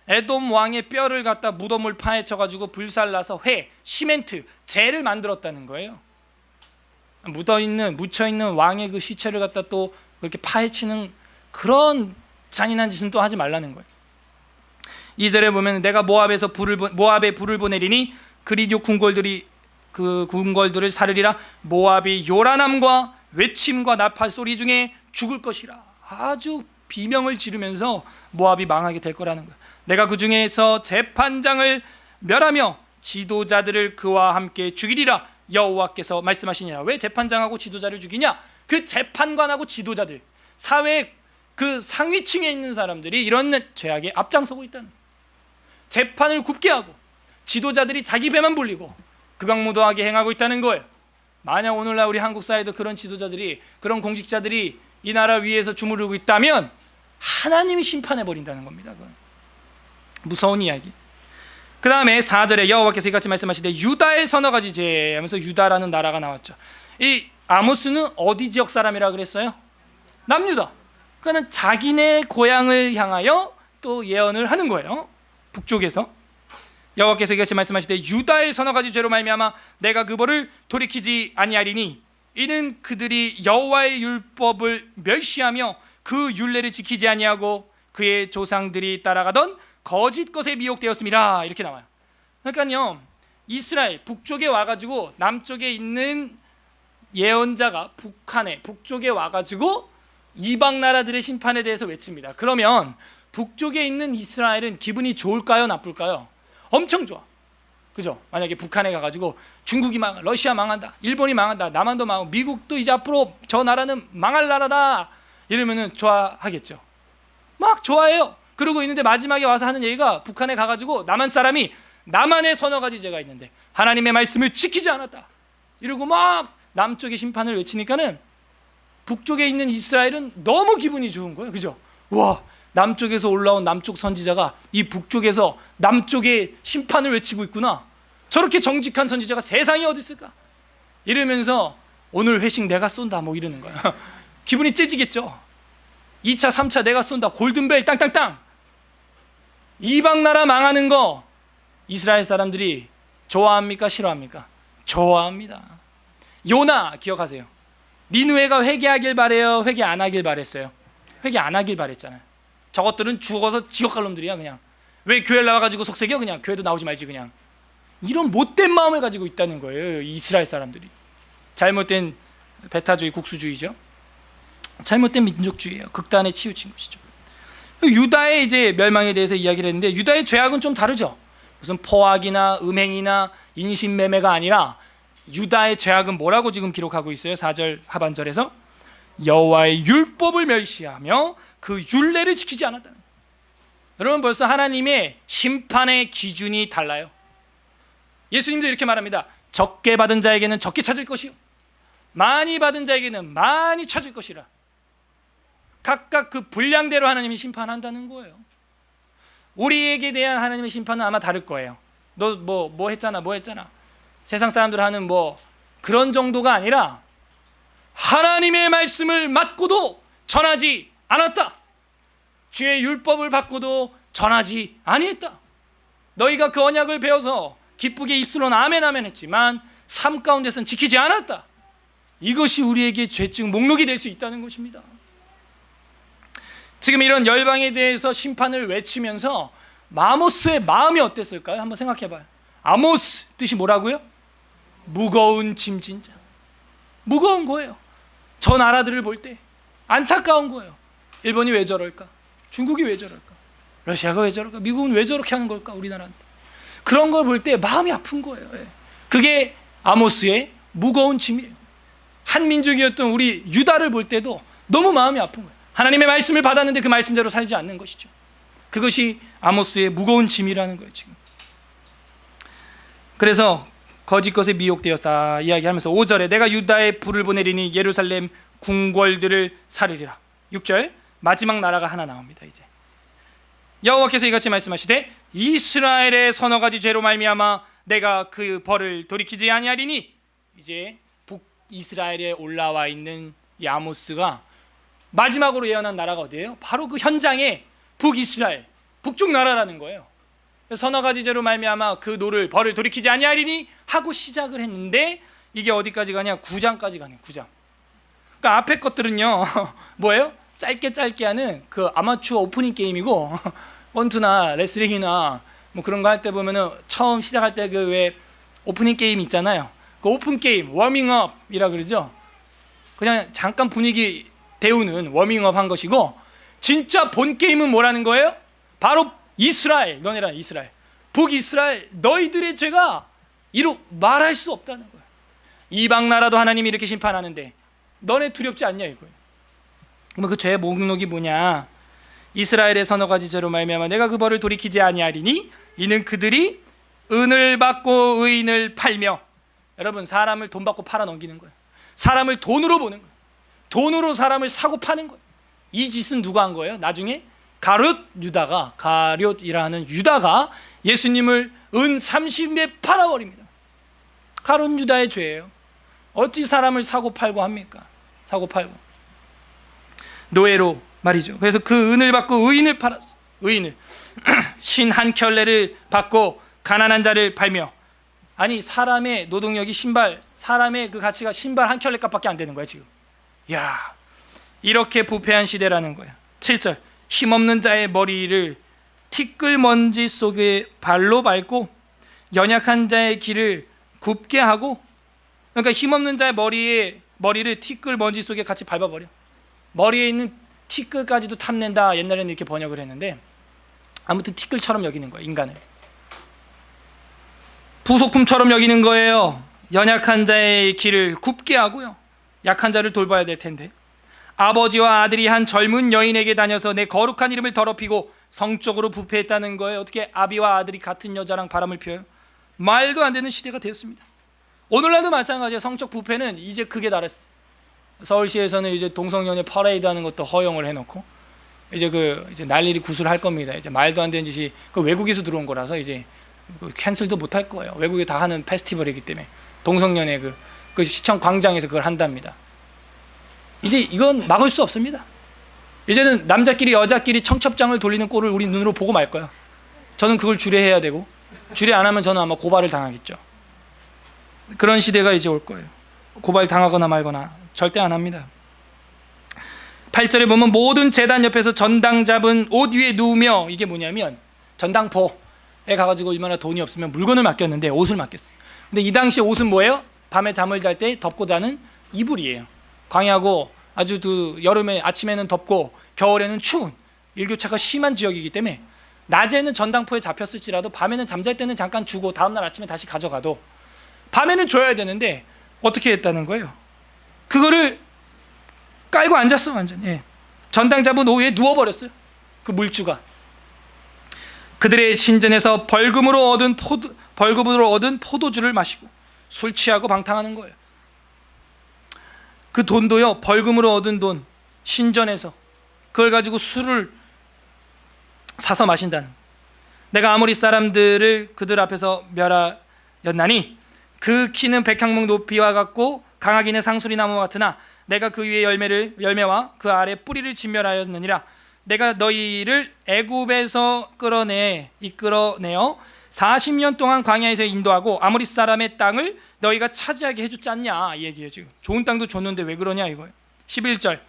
에돔 왕의 뼈를 갖다 무덤을 파헤쳐가지고 불살라서 시멘트, 재를 만들었다는 거예요. 묻혀있는 왕의 그 시체를 갖다 또 그렇게 파헤치는 그런 잔인한 짓은 또 하지 말라는 거예요. 2절에 보면 내가 모압에 불을 보내리니 그리디오 그 궁궐들을 사르리라. 모압이 요란함과 외침과 나팔 소리 중에 죽을 것이라. 아주 비명을 지르면서 모압이 망하게 될 거라는 거예요. 내가 그 중에서 재판장을 멸하며 지도자들을 그와 함께 죽이리라. 여호와께서 말씀하시니라. 왜 재판장하고 지도자를 죽이냐? 그 재판관하고 지도자들, 사회의 그 상위층에 있는 사람들이 이런 죄악에 앞장서고 있다는 거예요. 재판을 굽게 하고 지도자들이 자기 배만 불리고 극악무도하게 행하고 있다는 거예요. 만약 오늘날 우리 한국 사회도 그런 지도자들이, 그런 공직자들이 이 나라 위에서 주무르고 있다면 하나님이 심판해버린다는 겁니다. 그건 무서운 이야기. 그 다음에 4절에 여호와께서 이같이 말씀하시되 유다의 서너 가지 죄 하면서 유다라는 나라가 나왔죠. 이 아모스는 어디 지역 사람이라 그랬어요? 남유다. 그러니까 자기네 고향을 향하여 또 예언을 하는 거예요. 북쪽에서. 여호와께서 이같이 말씀하시되 유다의 서너 가지 죄로 말미암아 내가 그 벌을 돌이키지 아니하리니 이는 그들이 여호와의 율법을 멸시하며 그 율례를 지키지 아니하고 그의 조상들이 따라가던 거짓 것에 미혹되었음이라. 이렇게 나와요. 그러니까요, 이스라엘 북쪽에 와가지고 남쪽에 있는 예언자가 북쪽에 와가지고 이방 나라들의 심판에 대해서 외칩니다. 그러면 북쪽에 있는 이스라엘은 기분이 좋을까요, 나쁠까요? 엄청 좋아. 그죠? 만약에 북한에 가가지고 중국이 러시아 망한다, 일본이 망한다, 남한도 망하고 미국도 이제 앞으로 저 나라는 망할 나라다 이러면은 좋아하겠죠. 막 좋아해요. 그러고 있는데 마지막에 와서 하는 얘기가, 북한에 가가지고 남한 사람이 남한의 서너 가지 죄가 있는데 하나님의 말씀을 지키지 않았다. 이러고 막 남쪽의 심판을 외치니까는 북쪽에 있는 이스라엘은 너무 기분이 좋은 거예요. 그죠? 와, 남쪽에서 올라온 남쪽 선지자가 이 북쪽에서 남쪽의 심판을 외치고 있구나. 저렇게 정직한 선지자가 세상에 어디 있을까? 이러면서 오늘 회식 내가 쏜다 뭐 이러는 거야. 기분이 째지겠죠. 2차 3차 내가 쏜다. 골든벨 땅땅땅. 이방 나라 망하는 거 이스라엘 사람들이 좋아합니까? 싫어합니까? 좋아합니다. 요나 기억하세요. 니느웨가 회개하길 바래요? 회개 안 하길 바랬어요? 회개 안 하길 바랬잖아요. 저것들은 죽어서 지옥 갈 놈들이야. 그냥 왜 교회를 나와가지고 속색여? 그냥 교회도 나오지 말지. 그냥 이런 못된 마음을 가지고 있다는 거예요. 이스라엘 사람들이. 잘못된 배타주의, 국수주의죠. 잘못된 민족주의예요. 극단에 치우친 것이죠. 유다의 이제 멸망에 대해서 이야기를 했는데 유다의 죄악은 좀 다르죠. 무슨 포악이나 음행이나 인신매매가 아니라 유다의 죄악은 뭐라고 지금 기록하고 있어요? 4절 하반절에서 여호와의 율법을 멸시하며 그 율례를 지키지 않았다는 거예요. 여러분 벌써 하나님의 심판의 기준이 달라요. 예수님도 이렇게 말합니다. 적게 받은 자에게는 적게 찾을 것이요 많이 받은 자에게는 많이 찾을 것이라. 각각 그 분량대로 하나님이 심판한다는 거예요. 우리에게 대한 하나님의 심판은 아마 다를 거예요. 너 뭐 했잖아. 세상 사람들 하는 뭐 그런 정도가 아니라 하나님의 말씀을 맡고도 전하지 않았다. 주의 율법을 받고도 전하지 아니했다. 너희가 그 언약을 배워서 기쁘게 입술로는 아멘 아멘 했지만 삶 가운데서는 지키지 않았다. 이것이 우리에게 죄증 목록이 될 수 있다는 것입니다. 지금 이런 열방에 대해서 심판을 외치면서 아모스의 마음이 어땠을까요? 한번 생각해봐요. 아모스 뜻이 뭐라고요? 무거운 짐진 자. 무거운 거예요. 저 나라들을 볼 때 안타까운 거예요. 일본이 왜 저럴까? 중국이 왜 저럴까? 러시아가 왜 저럴까? 미국은 왜 저렇게 하는 걸까? 우리나라한테. 그런 걸 볼 때 마음이 아픈 거예요. 그게 아모스의 무거운 짐이에요. 한 민족이었던 우리 유다를 볼 때도 너무 마음이 아픈 거예요. 하나님의 말씀을 받았는데 그 말씀대로 살지 않는 것이죠. 그것이 아모스의 무거운 짐이라는 거예요. 지금. 그래서 거짓 것에 미혹되었다 이야기하면서 5절에 내가 유다에 불을 보내리니 예루살렘 궁궐들을 사르리라. 6절 마지막 나라가 하나 나옵니다. 이제 여호와께서 이같이 말씀하시되 이스라엘의 서너 가지 죄로 말미암아 내가 그 벌을 돌이키지 아니하리니. 이제 북이스라엘에 올라와 있는 이 아모스가 마지막으로 예언한 나라가 어디예요? 바로 그 현장에 북이스라엘, 북쪽 나라라는 거예요. 서너 가지 죄로 말미암아 그 노를 벌을 돌이키지 아니하리니 하고 시작을 했는데 이게 어디까지 가냐? 9장까지 가네. 9장. 그러니까 앞에 것들은요 뭐예요? 짧게 하는 그 아마추어 오프닝 게임이고 원투나 레슬링이나 뭐 그런 거 할 때 보면은 처음 시작할 때 그 왜 오프닝 게임 있잖아요. 그 오픈 게임 워밍업이라 그러죠. 그냥 잠깐 분위기 데우는 워밍업 한 것이고 진짜 본 게임은 뭐라는 거예요? 바로 이스라엘, 너네라 이스라엘, 북이스라엘 너희들의 죄가 이루 말할 수 없다는 거예요. 이방 나라도 하나님이 이렇게 심판하는데 너네 두렵지 않냐 이거예요. 그럼 그 죄의 목록이 뭐냐? 이스라엘의 서너 가지 죄로 말미암아 내가 그 벌을 돌이키지 아니하리니 이는 그들이 은을 받고 의인을 팔며. 여러분 사람을 돈 받고 팔아 넘기는 거예요. 사람을 돈으로 보는 거예요. 돈으로 사람을 사고 파는 거예요. 이 짓은 누가 한 거예요? 나중에 가룟이라는 유다가 예수님을 은 30에 팔아버립니다. 가룟 유다의 죄예요. 어찌 사람을 사고 팔고 합니까? 사고 팔고 노예로 말이죠. 그래서 그 은을 받고 의인을 팔았어. 의인을 신 한 켤레를 받고 가난한 자를 팔며. 아니 사람의 노동력이 사람의 그 가치가 신발 한 켤레 값밖에 안 되는 거야 지금. 야, 이렇게 부패한 시대라는 거야. 7절 힘없는 자의 머리를 티끌먼지 속에 발로 밟고 연약한 자의 길을 굽게 하고. 그러니까 힘없는 자의 머리를 티끌먼지 속에 같이 밟아버려. 머리에 있는 티끌까지도 탐낸다. 옛날에는 이렇게 번역을 했는데 아무튼 티끌처럼 여기는 거예요. 인간을 부속품처럼 여기는 거예요. 연약한 자의 길을 굽게 하고요. 약한 자를 돌봐야 될 텐데 아버지와 아들이 한 젊은 여인에게 다녀서 내 거룩한 이름을 더럽히고 성적으로 부패했다는 거예요. 어떻게 아비와 아들이 같은 여자랑 바람을 피워요? 말도 안 되는 시대가 되었습니다. 오늘날도 마찬가지예요. 성적 부패는 이제 극에 달했어. 서울시에서는 이제 동성연애 퍼레이드 하는 것도 허용을 해놓고 이제 날일이 구술할 겁니다. 이제 말도 안 되는 짓이 그 외국에서 들어온 거라서 이제 캔슬도 못 할 거예요. 외국에 다 하는 페스티벌이기 때문에 동성연애 그 시청 광장에서 그걸 한답니다. 이제 이건 막을 수 없습니다. 이제는 남자끼리 여자끼리 청첩장을 돌리는 꼴을 우리 눈으로 보고 말 거야. 저는 그걸 주례해야 되고, 주례 안 하면 저는 아마 고발을 당하겠죠. 그런 시대가 이제 올 거예요. 고발 당하거나 말거나 절대 안 합니다. 8절에 보면 모든 제단 옆에서 전당 잡은 옷 위에 누우며, 이게 뭐냐면 전당포에 가가지고 얼마나 돈이 없으면 물건을 맡겼는데 옷을 맡겼어요. 근데 이 당시 옷은 뭐예요? 밤에 잠을 잘 때 덮고 자는 이불이에요. 광야고 아주 여름에 아침에는 덥고 겨울에는 추운 일교차가 심한 지역이기 때문에 낮에는 전당포에 잡혔을지라도 밤에는 잠잘 때는 잠깐 주고 다음날 아침에 다시 가져가도 밤에는 줘야 되는데 어떻게 했다는 거예요? 그거를 깔고 앉았어. 완전. 예. 전당 잡은 오후에 누워버렸어요. 그 물주가. 그들의 신전에서 벌금으로 얻은 포도주를 마시고 술 취하고 방탕하는 거예요. 그 돈도요, 벌금으로 얻은 돈, 신전에서 그걸 가지고 술을 사서 마신다는. 내가 아모리 사람들을 그들 앞에서 멸하였나니 그 키는 백향목 높이와 같고 강하기는 상수리 나무와 같으나 내가 그 위에 열매와 그 아래 뿌리를 진멸하였느니라. 내가 너희를 애굽에서 이끌어내어 40년 동안 광야에서 인도하고 아모리 사람의 땅을 너희가 차지하게 해줬지 않냐, 이 얘기예요. 지금 좋은 땅도 줬는데 왜 그러냐 이거예요. 11절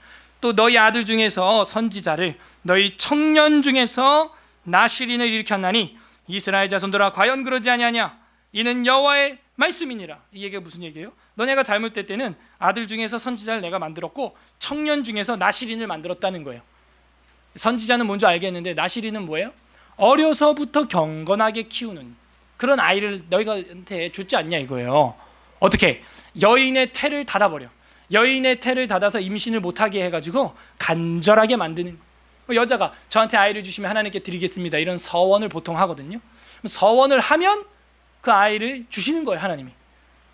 또 너희 아들 중에서 선지자를 너희 청년 중에서 나실인을 일으켰나니 이스라엘 자손들아 과연 그러지 아니하냐. 이는 여호와의 말씀이니라. 이 얘기가 무슨 얘기예요? 너네가 잘못될 때는 아들 중에서 선지자를 내가 만들었고 청년 중에서 나실인을 만들었다는 거예요. 선지자는 뭔지 알겠는데 나실인은 뭐예요? 어려서부터 경건하게 키우는 그런 아이를 너희한테 줬지 않냐 이거예요. 어떻게? 여인의 태를 닫아버려. 여인의 태를 닫아서 임신을 못하게 해가지고 간절하게 만드는 거예요. 여자가 저한테 아이를 주시면 하나님께 드리겠습니다, 이런 서원을 보통 하거든요. 서원을 하면 그 아이를 주시는 거예요, 하나님이.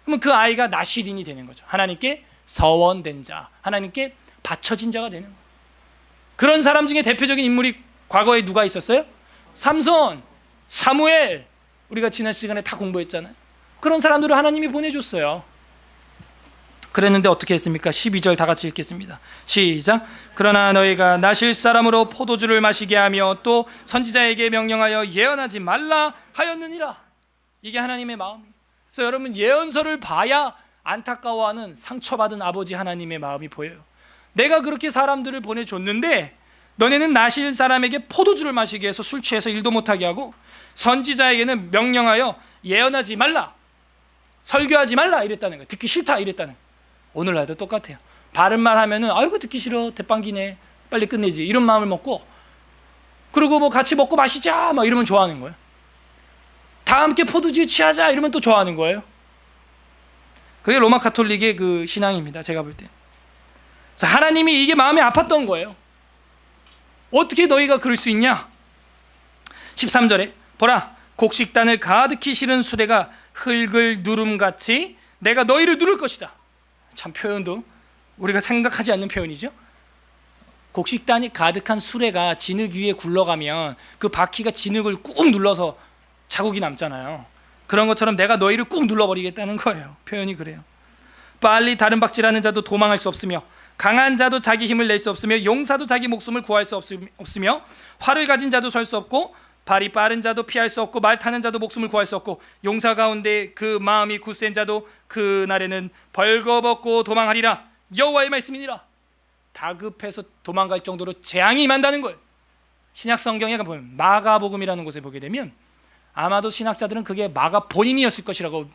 그러면 그 아이가 나실인이 되는 거죠. 하나님께 서원된 자, 하나님께 바쳐진 자가 되는 거예요. 그런 사람 중에 대표적인 인물이 과거에 누가 있었어요? 삼손, 사무엘, 우리가 지난 시간에 다 공부했잖아요. 그런 사람들을 하나님이 보내줬어요. 그랬는데 어떻게 했습니까? 12절 다 같이 읽겠습니다. 시작. 그러나 너희가 나실 사람으로 포도주를 마시게 하며 또 선지자에게 명령하여 예언하지 말라 하였느니라. 이게 하나님의 마음이에요. 그래서 여러분, 예언서를 봐야 안타까워하는 상처받은 아버지 하나님의 마음이 보여요. 내가 그렇게 사람들을 보내줬는데 너네는 나실 사람에게 포도주를 마시게 해서 술 취해서 일도 못하게 하고 선지자에게는 명령하여 예언하지 말라, 설교하지 말라 이랬다는 거예요. 듣기 싫다 이랬다는 거예요. 오늘날도 똑같아요. 바른 말 하면은 아이고 듣기 싫어, 대빵기네, 빨리 끝내지, 이런 마음을 먹고, 그리고 뭐 같이 먹고 마시자 막 이러면 좋아하는 거예요. 다 함께 포도주에 취하자 이러면 또 좋아하는 거예요. 그게 로마 가톨릭의 그 신앙입니다, 제가 볼 때. 자, 하나님이 이게 마음이 아팠던 거예요. 어떻게 너희가 그럴 수 있냐? 13절에 보라, 곡식단을 가득히 실은 수레가 흙을 누름같이 내가 너희를 누를 것이다. 참, 표현도 우리가 생각하지 않는 표현이죠. 곡식단이 가득한 수레가 진흙 위에 굴러가면 그 바퀴가 진흙을 꾹 눌러서 자국이 남잖아요. 그런 것처럼 내가 너희를 꾹 눌러버리겠다는 거예요. 표현이 그래요. 빨리 다른 박질하는 자도 도망할 수 없으며 강한 자도 자기 힘을 낼 수 없으며 용사도 자기 목숨을 구할 수 없으며 활을 가진 자도 설 수 없고 발이 빠른 자도 피할 수 없고 말 타는 자도 목숨을 구할 수 없고 용사 가운데 그 마음이 굳센 자도 그 날에는 벌거벗고 도망하리라. 여호와의 말씀이니라. 다급해서 도망갈 정도로 재앙이 임한다는 거예요. 신약 성경에 보면 마가복음이라는 곳에 보게 되면 아마도 신학자들은 그게 마가 본인이었을 것이라고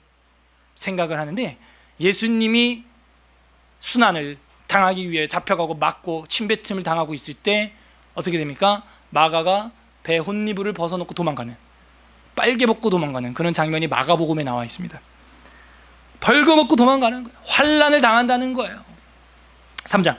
생각을 하는데, 예수님이 순환을 당하기 위해 잡혀가고 맞고 침뱉음을 당하고 있을 때 어떻게 됩니까? 마가가 배 혼니부를 벗어놓고 도망가는, 빨개 벗고 도망가는 그런 장면이 마가복음에 나와 있습니다. 벌거벗고 도망가는 거예요. 환난을 당한다는 거예요. 3장.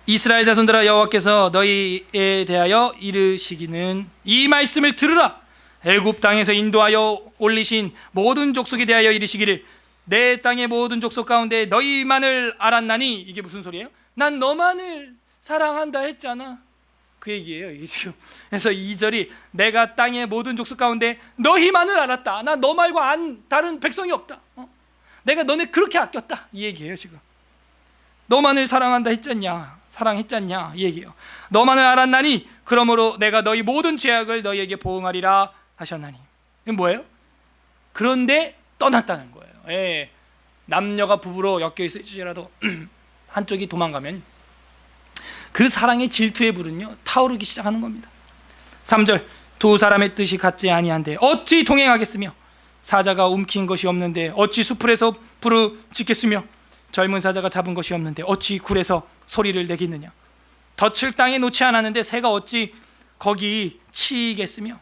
이스라엘 자손들아, 여호와께서 너희에 대하여 이르시기는 이 말씀을 들으라. 애굽 땅에서 인도하여 올리신 모든 족속에 대하여 이르시기를 내 땅의 모든 족속 가운데 너희만을 알았나니. 이게 무슨 소리예요? 난 너만을 사랑한다 했잖아, 그 얘기예요 이게 지금. 그래서 2절이 내가 땅의 모든 족속 가운데 너희만을 알았다. 난 너 말고 다른 백성이 없다. 내가 너네 그렇게 아꼈다, 이 얘기예요 지금. 너만을 사랑한다 했잖냐, 사랑했잖냐, 이 얘기예요. 너만을 알았나니 그러므로 내가 너희 모든 죄악을 너희에게 보응하리라 하셨나니. 이건 뭐예요? 그런데 떠났다는 거예요. 예. 남녀가 부부로 엮여 있을지라도 한쪽이 도망가면 그 사랑의 질투의 불은요 타오르기 시작하는 겁니다. 3절 두 사람의 뜻이 같지 아니한데 어찌 동행하겠으며 사자가 움킨 것이 없는데 어찌 수풀에서 부르짖겠으며 젊은 사자가 잡은 것이 없는데 어찌 굴에서 소리를 내겠느냐. 덫을 땅에 놓지 않았는데 새가 어찌 거기 치이겠으며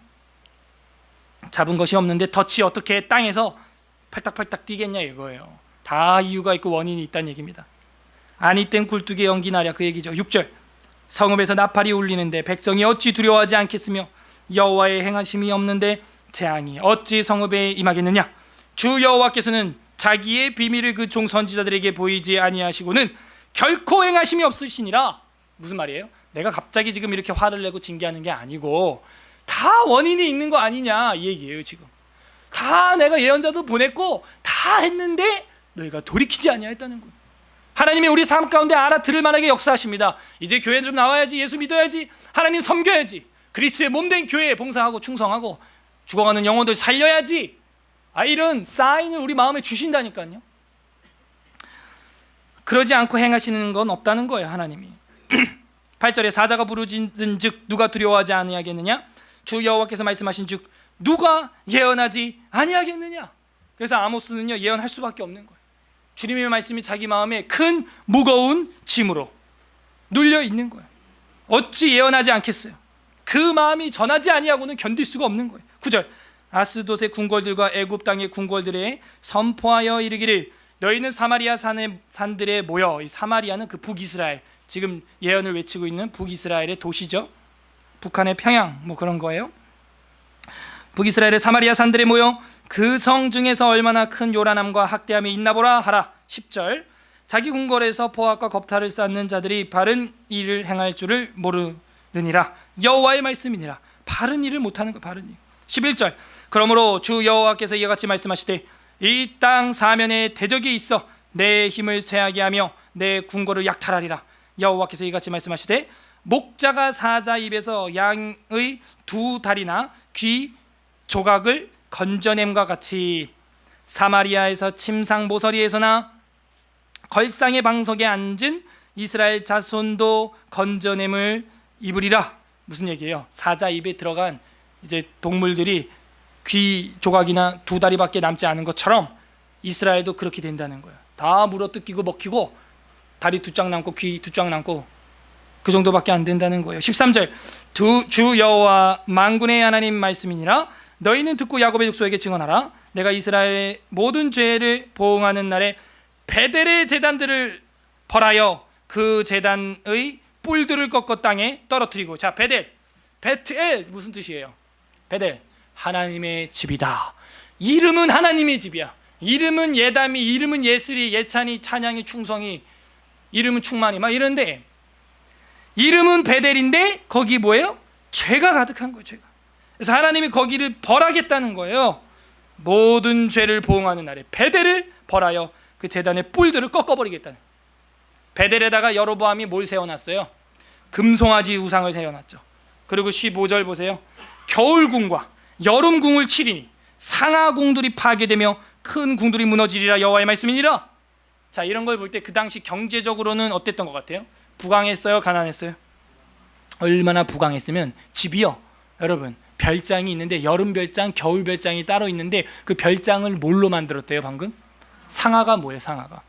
잡은 것이 없는데 덫이 어떻게 땅에서 팔딱팔딱 뛰겠냐 이거예요. 다 이유가 있고 원인이 있다는 얘기입니다. 아니 땐 굴뚝에 연기 나랴, 그 얘기죠. 6절 성읍에서 나팔이 울리는데 백성이 어찌 두려워하지 않겠으며 여호와의 행하심이 없는데 재앙이 어찌 성읍에 임하겠느냐. 주 여호와께서는 자기의 비밀을 그 종 선지자들에게 보이지 아니하시고는 결코 행하심이 없으시니라. 무슨 말이에요? 내가 갑자기 지금 이렇게 화를 내고 징계하는 게 아니고 다 원인이 있는 거 아니냐 이 얘기예요 지금. 다 내가 예언자도 보냈고 다 했는데 너희가 돌이키지 아니하였다는 거예요. 하나님이 우리 삶 가운데 알아들을 만하게 역사하십니다. 이제 교회 좀 나와야지, 예수 믿어야지, 하나님 섬겨야지, 그리스도의 몸된 교회에 봉사하고 충성하고 죽어가는 영혼들 살려야지. 이런 사인을 우리 마음에 주신다니까요. 그러지 않고 행하시는 건 없다는 거예요 하나님이. 8절에 사자가 부르짖은 즉 누가 두려워하지 아니하겠느냐. 주 여호와께서 말씀하신 즉 누가 예언하지 아니하겠느냐. 그래서 아모스는요 예언할 수밖에 없는 거예요. 주님의 말씀이 자기 마음에 큰 무거운 짐으로 눌려 있는 거예요. 어찌 예언하지 않겠어요? 그 마음이 전하지 아니하고는 견딜 수가 없는 거예요. 9절 아스돗의 궁궐들과 애굽 땅의 궁궐들에 선포하여 이르기를 너희는 사마리아 산들에 모여. 이 사마리아는 그 북이스라엘, 지금 예언을 외치고 있는 북이스라엘의 도시죠. 북한의 평양 뭐 그런 거예요. 북이스라엘의 사마리아 산들에 모여 그 성 중에서 얼마나 큰 요란함과 학대함이 있나 보라 하라. 10절 자기 궁궐에서 포악과 겁탈을 쌓는 자들이 바른 일을 행할 줄을 모르느니라. 여호와의 말씀이니라. 바른 일을 못하는 거, 바른 일. 11절 그러므로 주 여호와께서 이와 같이 말씀하시되 이 땅 사면에 대적이 있어 내 힘을 쇠하게 하며 내 궁궐을 약탈하리라. 여호와께서 이와 같이 말씀하시되 목자가 사자 입에서 양의 두 다리나 귀 조각을 건져냄과 같이 사마리아에서 침상 모서리에서나 걸상의 방석에 앉은 이스라엘 자손도 건져냄을 입으리라. 무슨 얘기예요? 사자 입에 들어간 이제 동물들이 귀 조각이나 두 다리밖에 남지 않은 것처럼 이스라엘도 그렇게 된다는 거예요. 다 물어뜯기고 먹히고 다리 두 짝 남고 귀 두 짝 남고 그 정도밖에 안 된다는 거예요. 13절 주 여호와 만군의 하나님 말씀이니라. 너희는 듣고 야곱의 족속에게 증언하라. 내가 이스라엘의 모든 죄를 보응하는 날에 베델의 제단들을 벌하여 그 제단의 뿔들을 꺾어 땅에 떨어뜨리고. 자, 베델, 베트엘 무슨 뜻이에요? 베델 하나님의 집이다. 이름은 하나님의 집이야. 이름은 예담이, 이름은 예슬이, 예찬이, 찬양이, 충성이, 이름은 충만이 막 이런데 이름은 베델인데 거기 뭐예요? 죄가 가득한 거예요. 죄가. 그래서 하나님이 거기를 벌하겠다는 거예요. 모든 죄를 보응하는 날에 베델을 벌하여 그 제단의 뿔들을 꺾어버리겠다는. 베델에다가 여로보암이 뭘 세워놨어요? 금송아지 우상을 세워놨죠. 그리고 15절 보세요. 겨울궁과 여름궁을 치리니 상하궁들이 파괴되며 큰 궁들이 무너지리라. 여호와의 말씀이니라. 자, 이런 걸 볼 때 그 당시 경제적으로는 어땠던 것 같아요? 부강했어요? 가난했어요? 얼마나 부강했으면 집이요, 여러분 별장이 있는데 여름 별장, 겨울 별장이 따로 있는데 그 별장을 뭘로 만들었대요? 방금 상아가 뭐예요? 상아가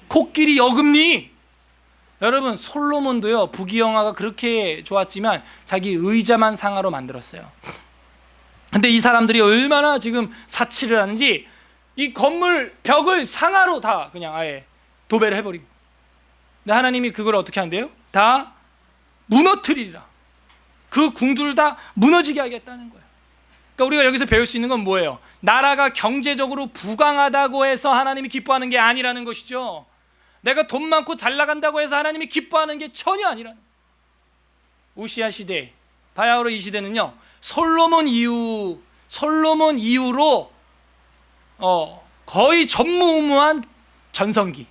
코끼리 여금니. 여러분 솔로몬도요 부귀영화가 그렇게 좋았지만 자기 의자만 상아로 만들었어요. 근데 이 사람들이 얼마나 지금 사치를 하는지 이 건물 벽을 상아로 다 그냥 아예 도배를 해버리고. 근데 하나님이 그걸 어떻게 한대요? 다 무너뜨리리라. 그 궁들을 다 무너지게 하겠다는 거예요. 그러니까 우리가 여기서 배울 수 있는 건 뭐예요? 나라가 경제적으로 부강하다고 해서 하나님이 기뻐하는 게 아니라는 것이죠. 내가 돈 많고 잘 나간다고 해서 하나님이 기뻐하는 게 전혀 아니라는. 우시아 시대, 바야흐로 이 시대는요, 솔로몬 이후로 거의 전무후무한 전성기,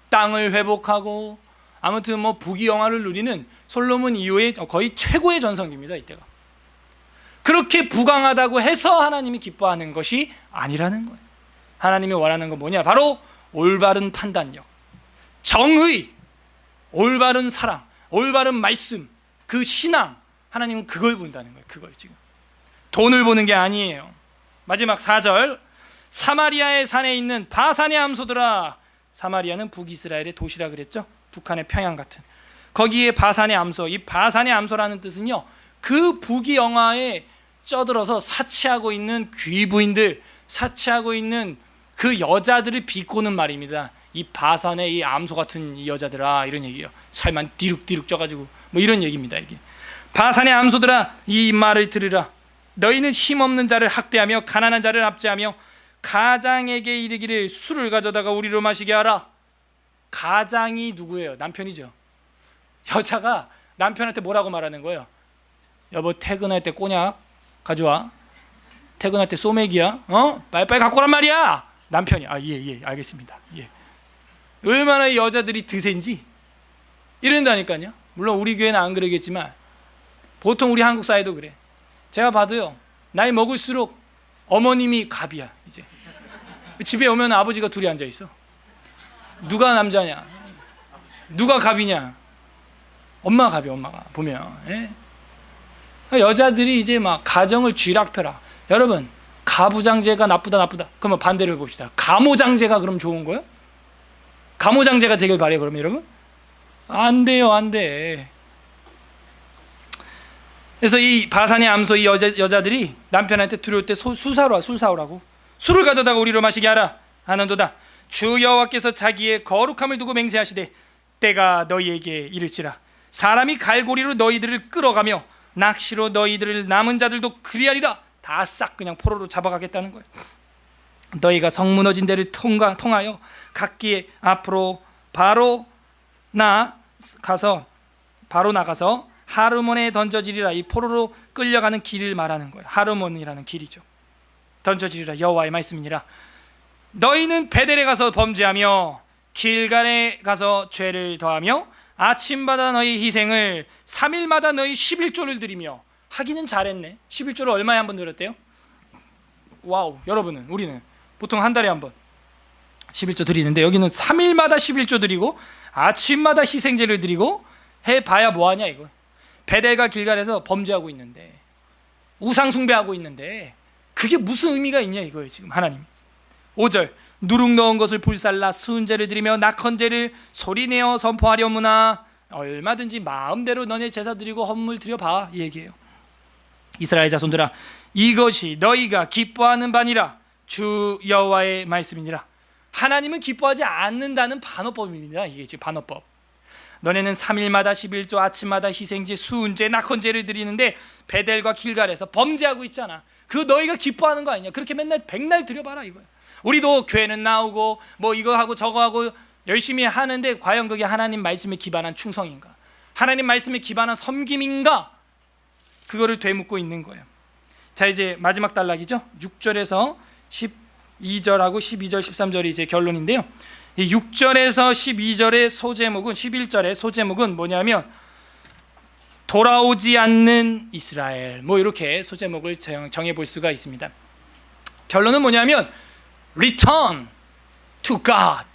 땅을 회복하고 아무튼 뭐 부귀영화를 누리는 솔로몬 이후의 거의 최고의 전성기입니다. 이때가. 그렇게 부강하다고 해서 하나님이 기뻐하는 것이 아니라는 거예요. 하나님이 원하는 건 뭐냐? 바로 올바른 판단력, 정의, 올바른 사랑, 올바른 말씀, 그 신앙. 하나님은 그걸 본다는 거예요. 그걸 지금 돈을 보는 게 아니에요. 마지막 4절, 사마리아의 산에 있는 바산의 암소들아. 사마리아는 북이스라엘의 도시라 그랬죠. 북한의 평양 같은. 거기에 바산의 암소, 이 바산의 암소라는 뜻은요, 그 부귀영화에 쩌들어서 사치하고 있는 귀부인들, 사치하고 있는 그 여자들을 비꼬는 말입니다. 이 바산의 이 암소 같은 이 여자들아, 이런 얘기예요. 살만 디룩디룩 쪄가지고 뭐 이런 얘기입니다. 이게 바산의 암소들아, 이 말을 들으라. 너희는 힘없는 자를 학대하며 가난한 자를 압제하며 가장에게 이르기를 술을 가져다가 우리로 마시게 하라. 가장이 누구예요? 남편이죠. 여자가 남편한테 뭐라고 말하는 거예요? 여보, 퇴근할 때 꼬냑 가져와. 퇴근할 때 소맥이야. 빨리빨리 갖고 오란 말이야. 남편이 예, 알겠습니다. 예. 얼마나 이 여자들이 드센지 이런다니까요. 물론 우리 교회는 안 그러겠지만 보통 우리 한국 사회도 그래. 제가 봐도요, 나이 먹을수록 어머님이 갑이야. 이제 집에 오면 아버지가 둘이 앉아 있어. 누가 남자냐? 누가 갑이냐? 엄마가 갑이, 엄마가 보면. 예? 여자들이 이제 막 가정을 쥐락펴락. 여러분, 가부장제가 나쁘다. 그러면 반대로 해봅시다. 가모장제가 그럼 좋은 거예요? 가모장제가 되길 바래요. 그러면 여러분? 안 돼요, 안 돼. 그래서 이 바산의 암소 이 여자들이 남편한테 들어올 때 술 사오라고. 술을 가져다가 우리로 마시게 하라 하는도다. 주 여호와께서 자기의 거룩함을 두고 맹세하시되 때가 너희에게 이를지라. 사람이 갈고리로 너희들을 끌어가며 낚시로 너희들을 남은 자들도 그리하리라. 다 싹 그냥 포로로 잡아가겠다는 거예요. 너희가 성 무너진 데를 통하여 각기 앞으로 바로 나가서 하르몬에 던져지리라. 이 포로로 끌려가는 길을 말하는 거예요. 하르몬이라는 길이죠. 던져지리라. 여호와의 말씀이니라. 너희는 베델에 가서 범죄하며 길갈에 가서 죄를 더하며 아침마다 너희 희생을 3일마다 너희 11조를 드리며. 하기는 잘했네. 11조를 얼마에 한 번 드렸대요? 와우. 여러분은, 우리는 보통 한 달에 한 번 11조 드리는데 여기는 3일마다 11조 드리고 아침마다 희생제를 드리고 해봐야 뭐하냐 이거. 베델과 길갈에서 범죄하고 있는데, 우상 숭배하고 있는데 그게 무슨 의미가 있냐 이거예요 지금 하나님. 5절, 누룩 넣은 것을 불살라 수은제를 드리며 낙헌제를 소리내어 선포하려무나. 얼마든지 마음대로 너네 제사 드리고 헌물 드려봐, 이 얘기예요. 이스라엘 자손들아, 이것이 너희가 기뻐하는 바니라. 주 여호와의 말씀이니라. 하나님은 기뻐하지 않는다는 반어법입니다. 이게 지금 반어법. 너네는 3일마다 11조, 아침마다 희생제, 수은제, 낙헌제를 드리는데 베델과 길갈에서 범죄하고 있잖아. 그거 너희가 기뻐하는 거 아니냐? 그렇게 맨날 백날 드려봐라 이거야. 우리도 교회는 나오고 뭐 이거 하고 저거 하고 열심히 하는데 과연 그게 하나님 말씀에 기반한 충성인가? 하나님 말씀에 기반한 섬김인가? 그거를 되묻고 있는 거예요. 자, 이제 마지막 단락이죠. 6절에서 12절하고 12절 13절이 이제 결론인데요. 이 6절에서 12절의 소제목은, 11절의 소제목은 뭐냐면 돌아오지 않는 이스라엘, 뭐 이렇게 소제목을 정해 볼 수가 있습니다. 결론은 뭐냐면 Return to God.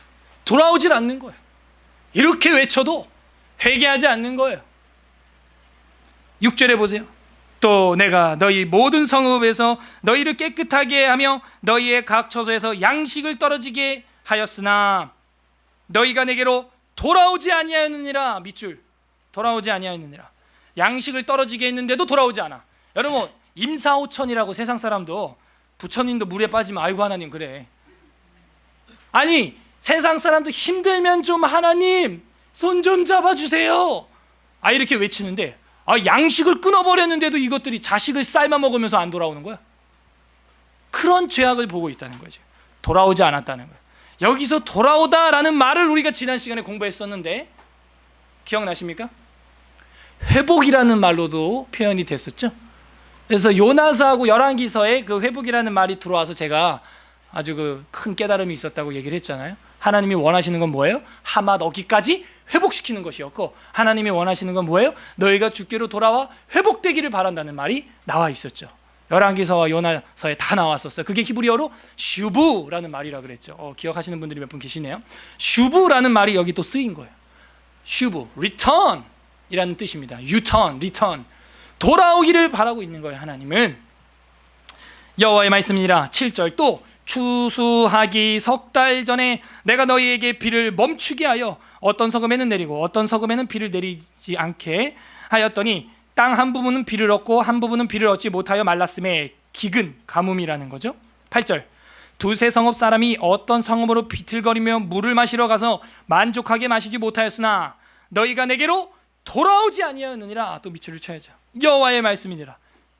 돌아오질 않는 거예요. 이렇게 외쳐도 회개하지 않는 거예요. 6절에 보세요. 또 내가 너희 모든 성읍에서 너희를 깨끗하게 하며 너희의 각 처소에서 양식을 떨어지게 하였으나 너희가 내게로 돌아오지 아니하였느니라. 밑줄, 돌아오지 아니하였느니라. 양식을 떨어지게 했는데도 돌아오지 않아. 여러분, 임사오천이라고 세상 사람도 부처님도 물에 빠지면 아이고 하나님 그래. 아니, 세상 사람도 힘들면 좀 하나님 손 좀 잡아주세요, 이렇게 외치는데 양식을 끊어버렸는데도 이것들이 자식을 삶아 먹으면서 안 돌아오는 거야. 그런 죄악을 보고 있다는 거죠. 돌아오지 않았다는 거예요. 여기서 돌아오다라는 말을 우리가 지난 시간에 공부했었는데 기억나십니까? 회복이라는 말로도 표현이 됐었죠. 그래서 요나서하고 열왕기서에 그 회복이라는 말이 들어와서 제가 아주 그 큰 깨달음이 있었다고 얘기를 했잖아요. 하나님이 원하시는 건 뭐예요? 하맛 어기까지 회복시키는 것이었고, 하나님이 원하시는 건 뭐예요? 너희가 주께로 돌아와 회복되기를 바란다는 말이 나와 있었죠. 열왕기서와 요나서에 다 나왔었어요. 그게 히브리어로 슈브라는 말이라 그랬죠. 기억하시는 분들이 몇 분 계시네요. 슈브라는 말이 여기 또 쓰인 거예요. 슈브, return 이라는 뜻입니다. U-turn, return, 돌아오기를 바라고 있는 거예요. 하나님은. 여호와의 말씀이니라. 7절 또 추수하기 석 달 전에 내가 너희에게 비를 멈추게 하여 어떤 서금에는 내리고 어떤 서금에는 비를 내리지 않게 하였더니 땅 한 부분은 비를 얻고 한 부분은 비를 얻지 못하여 말랐음에 기근, 가뭄이라는 거죠. 8절 두세 성읍 사람이 어떤 성읍으로 비틀거리며 물을 마시러 가서 만족하게 마시지 못하였으나 너희가 내게로 돌아오지 아니하였느니라. 또 밑줄을 쳐야죠. 여호와의 말씀이니라.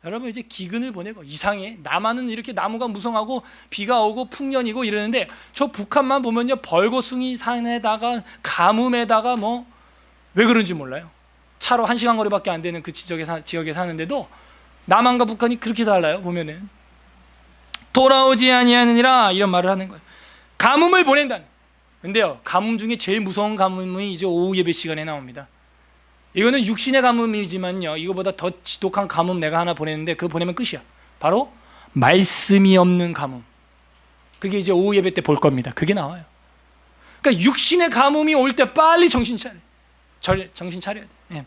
여러분 이제 기근을 보내고 이상해. 남한은 이렇게 나무가 무성하고 비가 오고 풍년이고 이러는데 저 북한만 보면요 벌거숭이 산에다가 가뭄에다가 뭐 왜 그런지 몰라요. 차로 1시간 거리밖에 안 되는 그 지역에 사는데도 남한과 북한이 그렇게 달라요. 보면은 돌아오지 아니하느니라 이런 말을 하는 거예요. 가뭄을 보낸다는. 근데요 가뭄 중에 제일 무서운 가뭄이 이제 오후 예배 시간에 나옵니다. 이거는 육신의 가뭄이지만요 이거보다 더 지독한 가뭄 내가 하나 보냈는데 그거 보내면 끝이야. 바로 말씀이 없는 가뭄. 그게 이제 오후 예배 때 볼 겁니다. 그게 나와요. 그러니까 육신의 가뭄이 올 때 빨리 정신 차려야 돼. 예.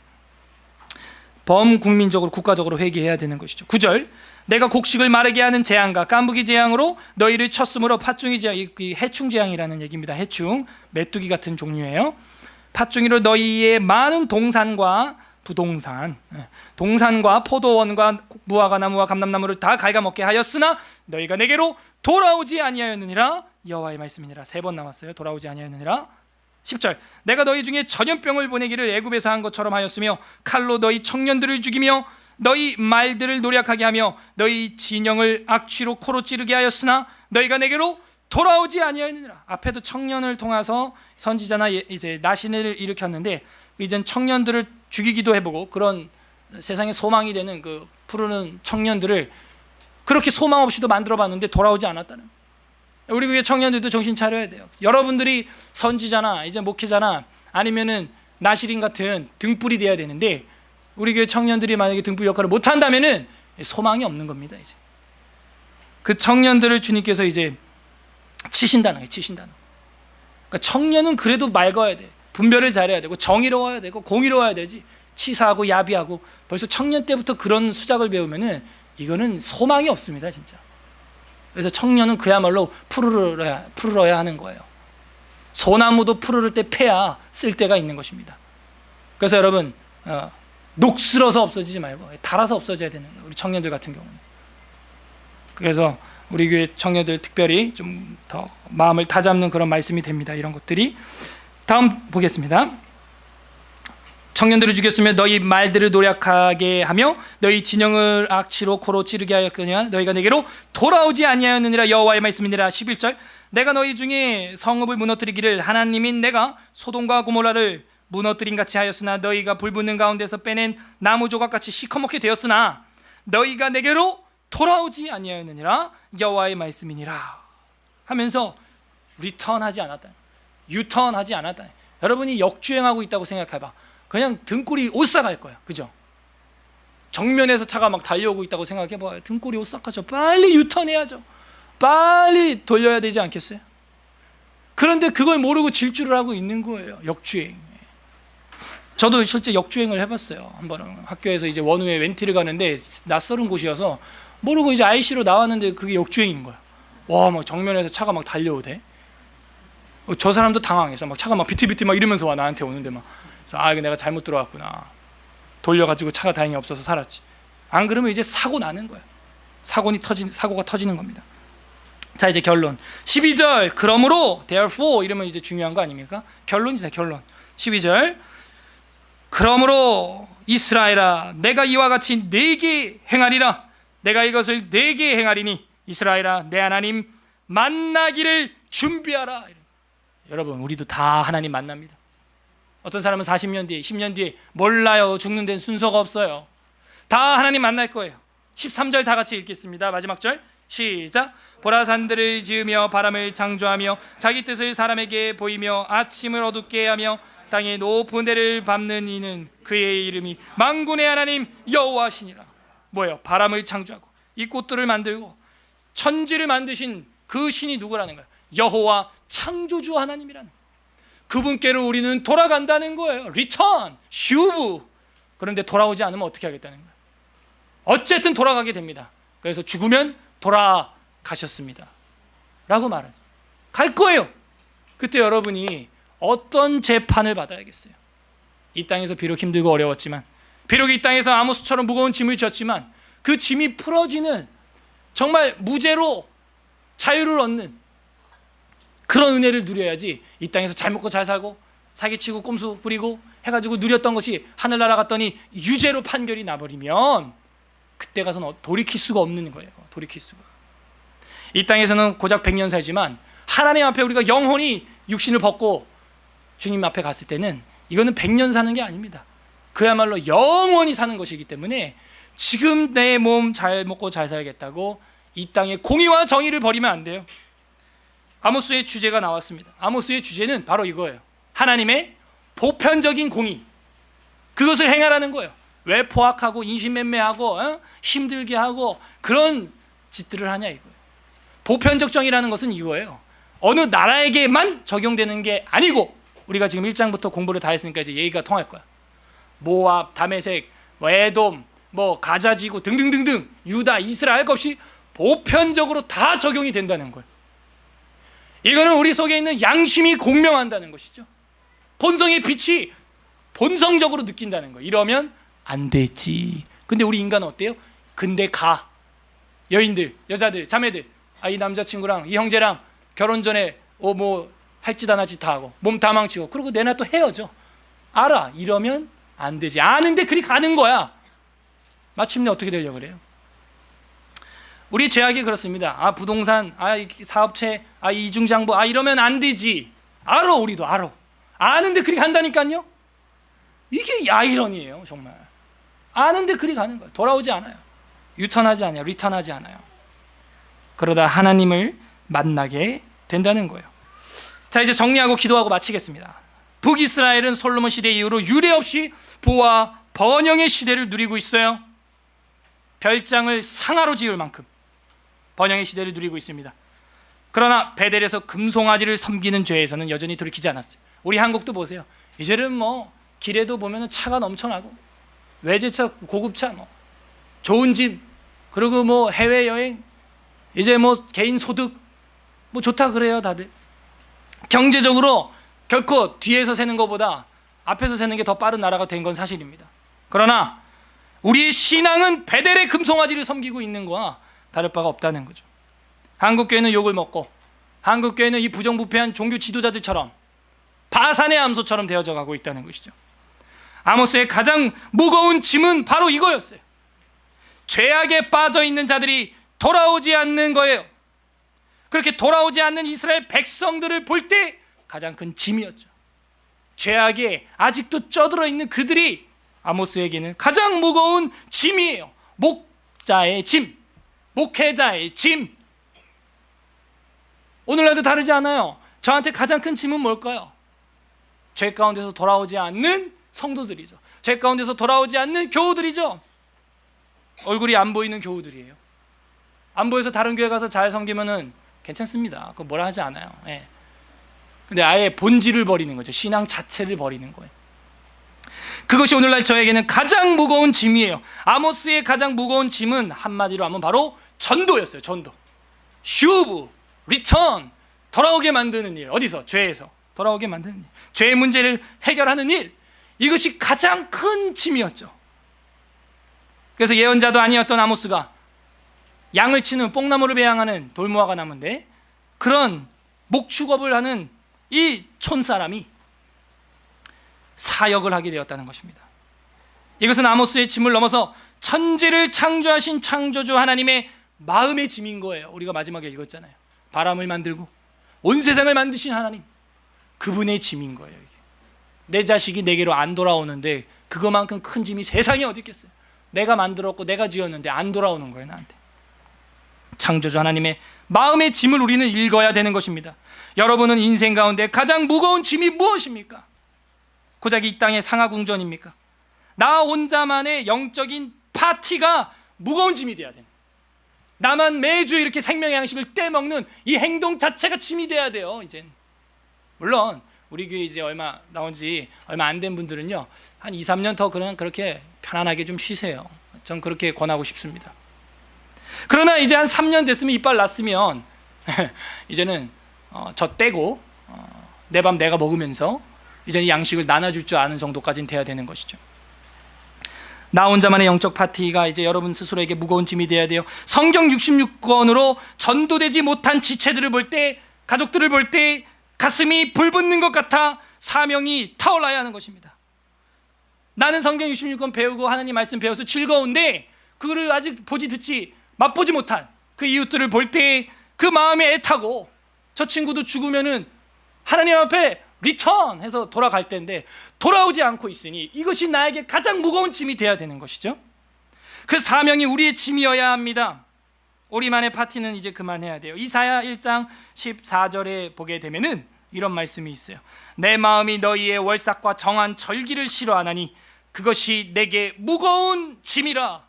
범국민적으로 국가적으로 회개해야 되는 것이죠. 9절 내가 곡식을 마르게 하는 재앙과 깐부기 재앙으로 너희를 쳤으므로 팥중이 재앙, 이 해충 재앙이라는 얘기입니다. 해충, 메뚜기 같은 종류예요. 팥중이로 너희의 많은 동산과 부동산, 동산과 포도원과 무화과 나무와 감람나무를 다 갉아먹게 하였으나 너희가 내게로 돌아오지 아니하였느니라. 여호와의 말씀이니라. 3번 남았어요. 돌아오지 아니하였느니라. 10절 내가 너희 중에 전염병을 보내기를 애굽에서 한 것처럼 하였으며 칼로 너희 청년들을 죽이며 너희 말들을 노략하게 하며 너희 진영을 악취로 코로 찌르게 하였으나 너희가 내게로 돌아오지 아니하느니라. 앞에도 청년을 통해서 선지자나 이제 나신을 일으켰는데 이젠 청년들을 죽이기도 해보고 그런 세상에 소망이 되는 그 푸르는 청년들을 그렇게 소망 없이도 만들어봤는데 돌아오지 않았다는. 우리 교회 청년들도 정신 차려야 돼요. 여러분들이 선지자나 이제 목회자나 아니면은 나시린 같은 등불이 돼야 되는데 우리 교회 청년들이 만약에 등불 역할을 못한다면은 소망이 없는 겁니다. 이제 그 청년들을 주님께서 이제 치신다는 거예요. 그러니까 청년은 그래도 맑아야 돼. 분별을 잘해야 되고 정의로워야 되고 공의로워야 되지. 치사하고 야비하고 벌써 청년 때부터 그런 수작을 배우면은 이거는 소망이 없습니다, 진짜. 그래서 청년은 그야말로 푸르러야 하는 거예요. 소나무도 푸르를 때 패야 쓸 데가 있는 것입니다. 그래서 여러분 녹슬어서 없어지지 말고 달아서 없어져야 되는 거예요. 우리 청년들 같은 경우는. 그래서 우리 교회 청년들 특별히 좀 더 마음을 다잡는 그런 말씀이 됩니다. 이런 것들이. 다음 보겠습니다. 청년들을 죽였으며 너희 말들을 노략하게 하며 너희 진영을 악취로 코로 찌르게 하였거니와 너희가 내게로 돌아오지 아니하였느니라. 여호와의 말씀이니라. 11절 내가 너희 중에 성읍을 무너뜨리기를 하나님인 내가 소돔과 고모라를 무너뜨린 같이 하였으나 너희가 불붙는 가운데서 빼낸 나무 조각같이 시커멓게 되었으나 너희가 내게로 돌아오지 아니하였느니라. 여호와의 말씀이니라. 하면서 리턴하지 않았다. 유턴하지 않았다. 여러분이 역주행하고 있다고 생각해봐. 그냥 등골이 오싹할 거야. 그죠? 정면에서 차가 막 달려오고 있다고 생각해봐요. 등골이 오싹하죠. 빨리 유턴해야죠. 빨리 돌려야 되지 않겠어요? 그런데 그걸 모르고 질주를 하고 있는 거예요. 역주행. 저도 실제 역주행을 해봤어요. 한 번은 학교에서 이제 원우에 웬티를 가는데 낯설은 곳이어서 모르고 이제 IC로 나왔는데 그게 역주행인 거야. 와, 막 정면에서 차가 막 달려오대. 저 사람도 당황해서 막 차가 막 비틀비틀 막 이러면서 와 나한테 오는데 막. 그래서 이거 내가 잘못 들어왔구나. 돌려가지고 차가 다행히 없어서 살았지. 안 그러면 이제 사고 나는 거야. 사고가 터지는 겁니다. 자, 이제 결론. 12절 그러므로 therefore 이러면 이제 중요한 거 아닙니까? 결론이다. 결론. 12절 그러므로 이스라엘아 내가 이와 같이 네게 행하리라. 내가 이것을 네게 행하리니 이스라엘아, 내 하나님 만나기를 준비하라. 여러분, 우리도 다 하나님 만납니다. 어떤 사람은 40년 뒤에, 10년 뒤에 몰라요. 죽는 데는 순서가 없어요. 다 하나님 만날 거예요. 13절 다 같이 읽겠습니다. 마지막 절 시작. 보라, 산들을 지으며 바람을 창조하며 자기 뜻을 사람에게 보이며 아침을 어둡게 하며 땅의 높은 데를 밟는 이는 그의 이름이 만군의 하나님 여호와시니라. 뭐예요? 바람을 창조하고 이 꽃들을 만들고 천지를 만드신 그 신이 누구라는 거예요? 여호와 창조주 하나님이라는 거예요. 그분께로 우리는 돌아간다는 거예요. 리턴, 슈브. 그런데 돌아오지 않으면 어떻게 하겠다는 거예요? 어쨌든 돌아가게 됩니다. 그래서 죽으면 돌아가셨습니다 라고 말하죠. 갈 거예요. 그때 여러분이 어떤 재판을 받아야겠어요? 이 땅에서 비록 힘들고 어려웠지만, 비록 이 땅에서 아모스처럼 무거운 짐을 졌지만 그 짐이 풀어지는, 정말 무죄로 자유를 얻는 그런 은혜를 누려야지, 이 땅에서 잘 먹고 잘 살고 사기치고 꼼수 부리고 해가지고 누렸던 것이 하늘 날아갔더니 유죄로 판결이 나버리면 그때 가서는 돌이킬 수가 없는 거예요. 돌이킬 수가. 이 땅에서는 고작 100년 살지만 하나님 앞에 우리가 영혼이 육신을 벗고 주님 앞에 갔을 때는 이거는 100년 사는 게 아닙니다. 그야말로 영원히 사는 것이기 때문에 지금 내 몸 잘 먹고 잘 살겠다고 이 땅에 공의와 정의를 버리면 안 돼요. 아모스의 주제가 나왔습니다. 아모스의 주제는 바로 이거예요. 하나님의 보편적인 공의, 그것을 행하라는 거예요. 왜 포악하고 인신매매하고 힘들게 하고 그런 짓들을 하냐 이거예요. 보편적 정의라는 것은 이거예요. 어느 나라에게만 적용되는 게 아니고, 우리가 지금 1장부터 공부를 다 했으니까 이제 얘기가 통할 거야. 모압, 다메섹, 에돔, 가자지구 등등등등 유다, 이스라엘 할 것 없이 보편적으로 다 적용이 된다는 거예요. 이거는 우리 속에 있는 양심이 공명한다는 것이죠. 본성의 빛이 본성적으로 느낀다는 거예요. 이러면 안 되지. 근데 우리 인간은 어때요? 근데 여인들, 여자들, 자매들, 이 남자친구랑 이 형제랑 결혼 전에 할 짓 안 할 짓 다 하고 몸 다 망치고 그러고 내나 또 헤어져. 알아. 이러면 안 되지. 아는데 그리 가는 거야. 마침내 어떻게 되려고 그래요? 우리 죄악이 그렇습니다. 부동산, 사업체, 이중장부, 이러면 안 되지. 알아. 우리도 알아. 아는데 그리 간다니까요. 이게 아이러니예요. 정말. 아는데 그리 가는 거예요. 돌아오지 않아요. 유턴하지 않아요. 리턴하지 않아요. 그러다 하나님을 만나게 된다는 거예요. 자, 이제 정리하고 기도하고 마치겠습니다. 북이스라엘은 솔로몬 시대 이후로 유례 없이 부와 번영의 시대를 누리고 있어요. 별장을 상하로 지을 만큼 번영의 시대를 누리고 있습니다. 그러나 베델에서 금송아지를 섬기는 죄에서는 여전히 돌이키지 않았어요. 우리 한국도 보세요. 이제는 길에도 보면 차가 넘쳐나고 외제차, 고급차, 좋은 집, 그리고 해외여행, 이제 개인 소득 좋다 그래요. 다들 경제적으로 결코 뒤에서 세는 것보다 앞에서 세는 게 더 빠른 나라가 된 건 사실입니다. 그러나 우리의 신앙은 베델의 금송아지를 섬기고 있는 거와 다를 바가 없다는 거죠. 한국교회는 욕을 먹고, 한국교회는 이 부정부패한 종교 지도자들처럼 바산의 암소처럼 되어져 가고 있다는 것이죠. 아모스의 가장 무거운 짐은 바로 이거였어요. 죄악에 빠져 있는 자들이 돌아오지 않는 거예요. 그렇게 돌아오지 않는 이스라엘 백성들을 볼 때 가장 큰 짐이었죠. 죄악에 아직도 쩌들어 있는 그들이 아모스에게는 가장 무거운 짐이에요. 목자의 짐, 목회자의 짐. 오늘날도 다르지 않아요. 저한테 가장 큰 짐은 뭘까요? 죄 가운데서 돌아오지 않는 성도들이죠. 죄 가운데서 돌아오지 않는 교우들이죠. 얼굴이 안 보이는 교우들이에요. 안 보여서 다른 교회 가서 잘 섬기면은 괜찮습니다. 그거 뭐라 하지 않아요. 예. 근데 아예 본질을 버리는 거죠. 신앙 자체를 버리는 거예요. 그것이 오늘날 저에게는 가장 무거운 짐이에요. 아모스의 가장 무거운 짐은 한마디로 하면 바로 전도였어요. 전도. 슈브, 리턴, 돌아오게 만드는 일. 어디서? 죄에서 돌아오게 만드는 일. 죄의 문제를 해결하는 일. 이것이 가장 큰 짐이었죠. 그래서 예언자도 아니었던 아모스가 양을 치는 뽕나무를 배양하는 돌무화가 나무인데, 그런 목축업을 하는 이 촌사람이 사역을 하게 되었다는 것입니다. 이것은 아모스의 짐을 넘어서 천지를 창조하신 창조주 하나님의 마음의 짐인 거예요. 우리가 마지막에 읽었잖아요. 바람을 만들고 온 세상을 만드신 하나님, 그분의 짐인 거예요. 이게. 내 자식이 내게로 안 돌아오는데 그거만큼 큰 짐이 세상에 어디 있겠어요. 내가 만들었고 내가 지었는데 안 돌아오는 거예요, 나한테. 창조주 하나님의 마음의 짐을 우리는 읽어야 되는 것입니다. 여러분은 인생 가운데 가장 무거운 짐이 무엇입니까? 고작 이 땅의 상하궁전입니까? 나 혼자만의 영적인 파티가 무거운 짐이 돼야 돼요. 나만 매주 이렇게 생명의 양식을 떼먹는 이 행동 자체가 짐이 돼야 돼요. 이젠 물론 우리 교회 이제 얼마 나온 지 얼마 안 된 분들은요, 한 2, 3년 더 그냥 그렇게 편안하게 좀 쉬세요. 전 그렇게 권하고 싶습니다. 그러나 이제 한 3년 됐으면 이빨 났으면 이제는 저 떼고 내 밥 내가 먹으면서 이제는 양식을 나눠줄 줄 아는 정도까지는 돼야 되는 것이죠. 나 혼자만의 영적 파티가 이제 여러분 스스로에게 무거운 짐이 돼야 돼요. 성경 66권으로 전도되지 못한 지체들을 볼 때, 가족들을 볼 때 가슴이 불붙는 것 같아 사명이 타올라야 하는 것입니다. 나는 성경 66권 배우고 하나님 말씀 배워서 즐거운데 그거를 아직 보지 듣지 맛보지 못한 그 이웃들을 볼 때 그 마음에 애타고, 저 친구도 죽으면은 하나님 앞에 리턴 해서 돌아갈 때인데 돌아오지 않고 있으니 이것이 나에게 가장 무거운 짐이 돼야 되는 것이죠. 그 사명이 우리의 짐이어야 합니다. 우리만의 파티는 이제 그만해야 돼요. 이사야 1장 14절에 보게 되면은 이런 말씀이 있어요. 내 마음이 너희의 월삭과 정한 절기를 싫어하나니 그것이 내게 무거운 짐이라.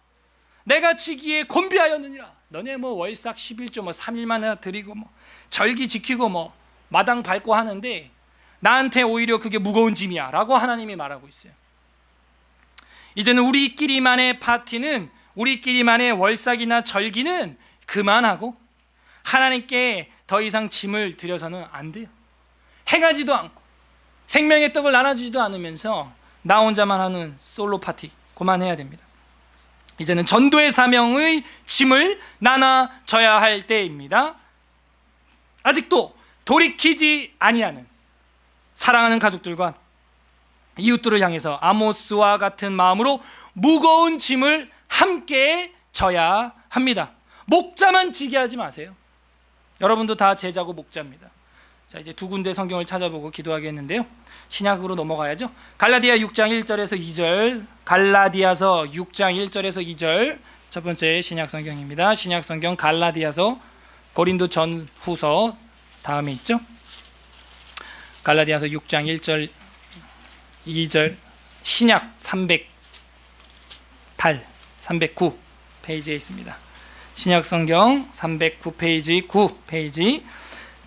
내가 지기에 곤비하였느니라. 너네 뭐 월삭 11조 뭐 3일만 드리고 뭐 절기 지키고 뭐 마당 밟고 하는데 나한테 오히려 그게 무거운 짐이야 라고 하나님이 말하고 있어요. 이제는 우리끼리만의 파티는, 우리끼리만의 월삭이나 절기는 그만하고 하나님께 더 이상 짐을 들여서는 안 돼요. 행하지도 않고 생명의 떡을 나눠주지도 않으면서 나 혼자만 하는 솔로 파티 그만해야 됩니다. 이제는 전도의 사명의 짐을 나눠져야 할 때입니다. 아직도 돌이키지 아니하는 사랑하는 가족들과 이웃들을 향해서 아모스와 같은 마음으로 무거운 짐을 함께 져야 합니다. 목자만 지게 하지 마세요. 여러분도 다 제자고 목자입니다. 자, 이제 두 군데 성경을 찾아보고 기도하겠는데요. 신약으로 넘어가야죠. 갈라디아 6장 1절에서 2절, 갈라디아서 6장 1절에서 2절 첫 번째 신약 성경입니다. 신약 성경 갈라디아서, 고린도 전후서 다음에 있죠. 갈라디아서 6장 1절 2절, 신약 309 페이지에 있습니다. 신약 성경 309페이지 9페이지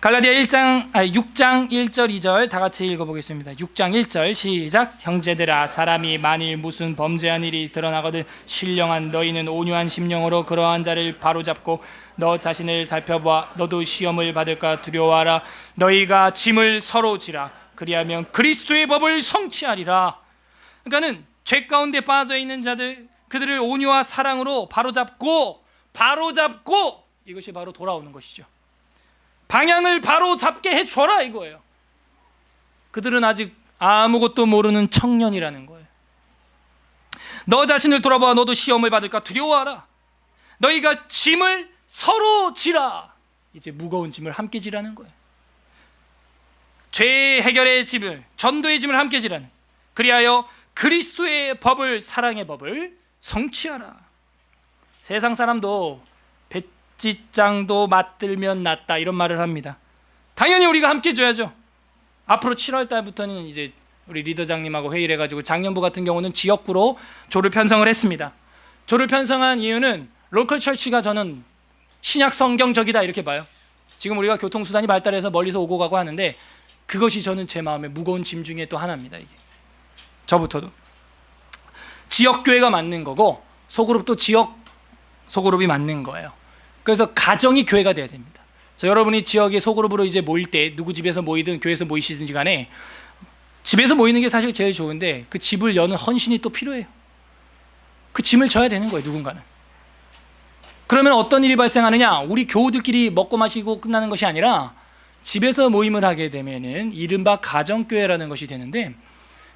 갈라디아 6장 1절 2절 다 같이 읽어보겠습니다. 6장 1절 시작. 형제들아, 사람이 만일 무슨 범죄한 일이 드러나거든 신령한 너희는 온유한 심령으로 그러한 자를 바로잡고 너 자신을 살펴봐. 너도 시험을 받을까 두려워하라. 너희가 짐을 서로 지라. 그리하면 그리스도의 법을 성취하리라. 그러니까는 죄 가운데 빠져 있는 자들, 그들을 온유와 사랑으로 바로잡고 이것이 바로 돌아오는 것이죠. 방향을 바로 잡게 해줘라 이거예요. 그들은 아직 아무것도 모르는 청년이라는 거예요. 너 자신을 돌아봐. 너도 시험을 받을까 두려워하라. 너희가 짐을 서로 지라. 이제 무거운 짐을 함께 지라는 거예요. 죄 해결의 짐을, 전도의 짐을 함께 지라는, 그리하여 그리스도의 법을, 사랑의 법을 성취하라. 세상 사람도 뱃짓장도 맞들면 낫다 이런 말을 합니다. 당연히 우리가 함께 줘야죠. 앞으로 7월 달부터는 이제 우리 리더장님하고 회의를 해가지고 작년부 같은 경우는 지역구로 조를 편성을 했습니다. 조를 편성한 이유는 로컬 철치가 저는 신약 성경적이다 이렇게 봐요. 지금 우리가 교통수단이 발달해서 멀리서 오고 가고 하는데 그것이 저는 제 마음에 무거운 짐 중에 또 하나입니다. 이게 저부터도 지역교회가 맞는 거고 소그룹도 지역 소그룹이 맞는 거예요. 그래서 가정이 교회가 돼야 됩니다. 그래서 여러분이 지역의 소그룹으로 이제 모일 때 누구 집에서 모이든 교회에서 모이시든지 간에 집에서 모이는 게 사실 제일 좋은데 그 집을 여는 헌신이 또 필요해요. 그 짐을 져야 되는 거예요, 누군가는. 그러면 어떤 일이 발생하느냐? 우리 교우들끼리 먹고 마시고 끝나는 것이 아니라 집에서 모임을 하게 되면은 이른바 가정교회라는 것이 되는데,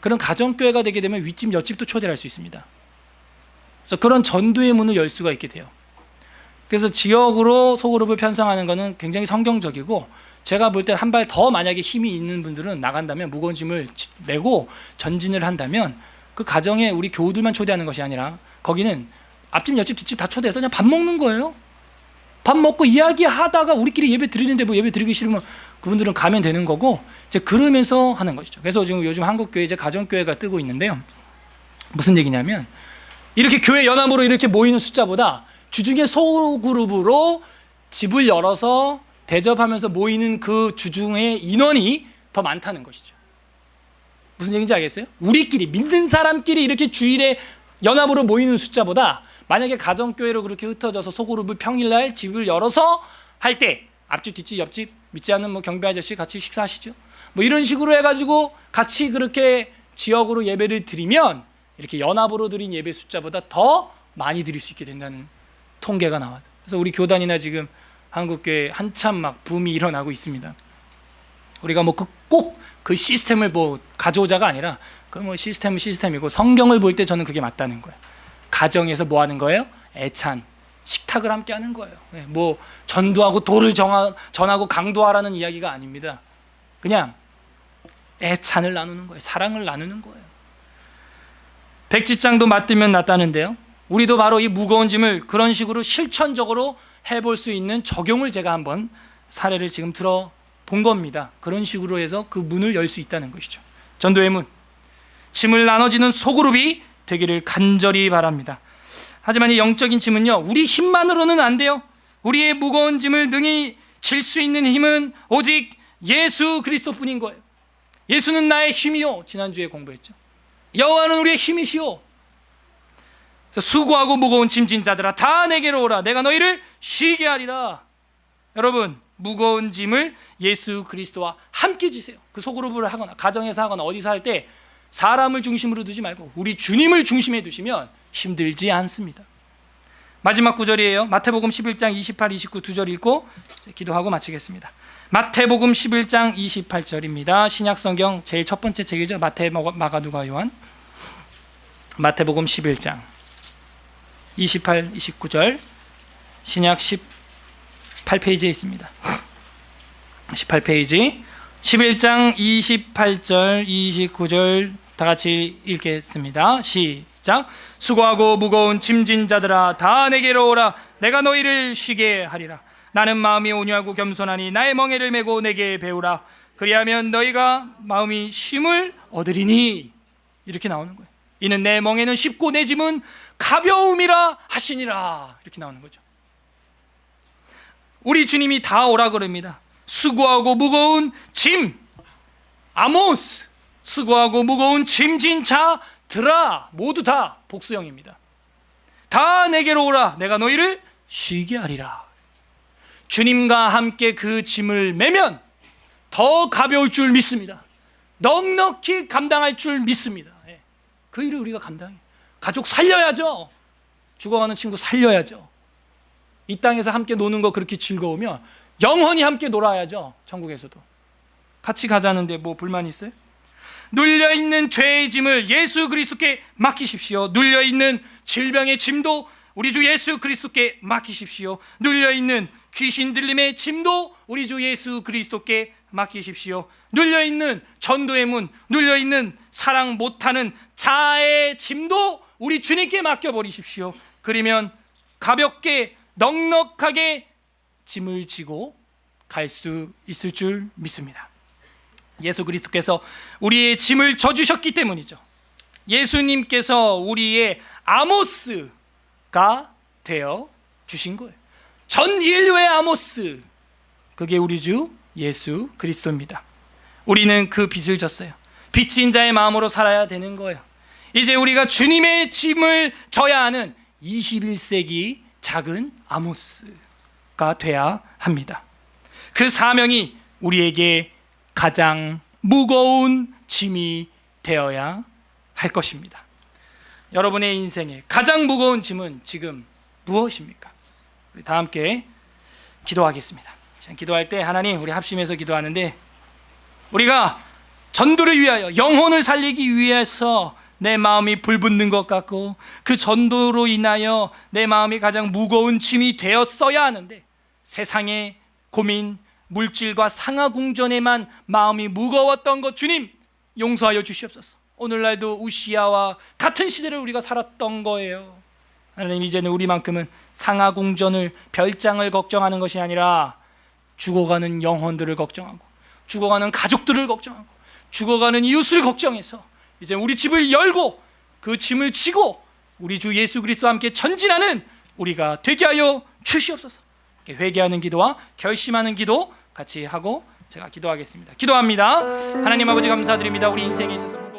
그런 가정교회가 되게 되면 윗집 옆집도 초대할 수 있습니다. 그래서 그런 전도의 문을 열 수가 있게 돼요. 그래서 지역으로 소그룹을 편성하는 것은 굉장히 성경적이고, 제가 볼 때 한 발 더 만약에 힘이 있는 분들은 나간다면, 무거운 짐을 메고 전진을 한다면, 그 가정에 우리 교우들만 초대하는 것이 아니라 거기는 앞집 옆집 뒷집 다 초대해서 그냥 밥 먹는 거예요. 밥 먹고 이야기하다가 우리끼리 예배 드리는데 뭐 예배 드리기 싫으면 그분들은 가면 되는 거고, 이제 그러면서 하는 것이죠. 그래서 지금 요즘 한국교회 이제 가정교회가 뜨고 있는데요. 무슨 얘기냐면, 이렇게 교회 연합으로 이렇게 모이는 숫자보다 주중에 소그룹으로 집을 열어서 대접하면서 모이는 그 주중의 인원이 더 많다는 것이죠. 무슨 얘기인지 알겠어요? 우리끼리 믿는 사람끼리 이렇게 주일에 연합으로 모이는 숫자보다, 만약에 가정교회로 그렇게 흩어져서 소그룹을 평일날 집을 열어서 할 때, 앞집 뒷집 옆집 믿지 않는 뭐 경비 아저씨 같이 식사하시죠, 뭐 이런 식으로 해가지고 같이 그렇게 지역으로 예배를 드리면, 이렇게 연합으로 드린 예배 숫자보다 더 많이 드릴 수 있게 된다는 통계가 나와요. 그래서 우리 교단이나 지금 한국교회 한참 막 붐이 일어나고 있습니다. 우리가 뭐 꼭 그 시스템을 뭐 가져오자가 아니라, 그 뭐 시스템은 시스템이고, 성경을 볼 때 저는 그게 맞다는 거예요. 가정에서 뭐 하는 거예요? 애찬, 식탁을 함께 하는 거예요. 뭐 전도하고 도를 전하고 강도하라는 이야기가 아닙니다. 그냥 애찬을 나누는 거예요. 사랑을 나누는 거예요. 백지장도 맞들면 낫다는데요, 우리도 바로 이 무거운 짐을 그런 식으로 실천적으로 해볼 수 있는 적용을 제가 한번 사례를 지금 들어본 겁니다. 그런 식으로 해서 그 문을 열 수 있다는 것이죠. 전도의 문, 짐을 나눠지는 소그룹이 되기를 간절히 바랍니다. 하지만 이 영적인 짐은요, 우리 힘만으로는 안 돼요. 우리의 무거운 짐을 능히 질 수 있는 힘은 오직 예수 그리스도뿐인 거예요. 예수는 나의 힘이요, 지난주에 공부했죠. 여호와는 우리의 힘이시오. 수고하고 무거운 짐진 자들아 다 내게로 오라, 내가 너희를 쉬게 하리라. 여러분, 무거운 짐을 예수 그리스도와 함께 지세요. 그 소그룹을 하거나 가정에서 하거나 어디서 할 때 사람을 중심으로 두지 말고 우리 주님을 중심에 두시면 힘들지 않습니다. 마지막 구절이에요. 마태복음 11장 28, 29 두 절 읽고 기도하고 마치겠습니다. 마태복음 11장 28절입니다. 신약성경 제일 첫 번째 책이죠. 마태, 마가, 누가, 요한. 마태복음 11장 28, 29절, 신약 18페이지에 있습니다. 18페이지 11장 28절 29절 다 같이 읽겠습니다. 시작. 수고하고 무거운 짐진 자들아 다 내게로 오라, 내가 너희를 쉬게 하리라. 나는 마음이 온유하고 겸손하니 나의 멍에를 메고 내게 배우라. 그리하면 너희가 마음이 쉼을 얻으리니. 이렇게 나오는 거예요. 이는 내 멍에는 쉽고 내 짐은 가벼움이라 하시니라. 이렇게 나오는 거죠. 우리 주님이 다 오라 그럽니다. 수고하고 무거운 짐, 아모스, 수고하고 무거운 짐진 자들아, 모두 다 복수형입니다. 다 내게로 오라, 내가 너희를 쉬게 하리라. 주님과 함께 그 짐을 메면 더 가벼울 줄 믿습니다. 넉넉히 감당할 줄 믿습니다. 그 일을 우리가 감당해요. 가족 살려야죠. 죽어가는 친구 살려야죠. 이 땅에서 함께 노는 거 그렇게 즐거우면 영원히 함께 놀아야죠. 천국에서도. 같이 가자는데 뭐 불만이 있어요? 눌려있는 죄의 짐을 예수 그리스도께 맡기십시오. 눌려있는 질병의 짐도 우리 주 예수 그리스도께 맡기십시오. 눌려있는 귀신 들림의 짐도 우리 주 예수 그리스도께 맡기십시오. 눌려있는 전도의 문, 눌려있는 사랑 못하는 자의 짐도 우리 주님께 맡겨버리십시오. 그러면 가볍게 넉넉하게 짐을 지고 갈 수 있을 줄 믿습니다. 예수 그리스도께서 우리의 짐을 져주셨기 때문이죠. 예수님께서 우리의 아모스가 되어 주신 거예요. 전 인류의 아모스, 그게 우리 주 예수 그리스도입니다. 우리는 그 빚을 졌어요. 빚진 자의 마음으로 살아야 되는 거예요. 이제 우리가 주님의 짐을 져야 하는 21세기 작은 아모스가 돼야 합니다. 그 사명이 우리에게 가장 무거운 짐이 되어야 할 것입니다. 여러분의 인생에 가장 무거운 짐은 지금 무엇입니까? 우리 다 함께 기도하겠습니다. 기도할 때 하나님, 우리 합심해서 기도하는데 우리가 전도를 위하여 영혼을 살리기 위해서 내 마음이 불붙는 것 같고 그 전도로 인하여 내 마음이 가장 무거운 짐이 되었어야 하는데 세상의 고민, 물질과 상하궁전에만 마음이 무거웠던 것 주님 용서하여 주시옵소서. 오늘날도 우시아와 같은 시대를 우리가 살았던 거예요. 하나님, 이제는 우리만큼은 상하궁전을, 별장을 걱정하는 것이 아니라 죽어가는 영혼들을 걱정하고 죽어가는 가족들을 걱정하고 죽어가는 이웃을 걱정해서 이제 우리 집을 열고 그 짐을 지고 우리 주 예수 그리스도와 함께 전진하는 우리가 되게 하여 주시옵소서. 회개하는 기도와 결심하는 기도 같이 하고 제가 기도하겠습니다. 기도합니다. 하나님 아버지, 감사드립니다. 우리 인생에 있어서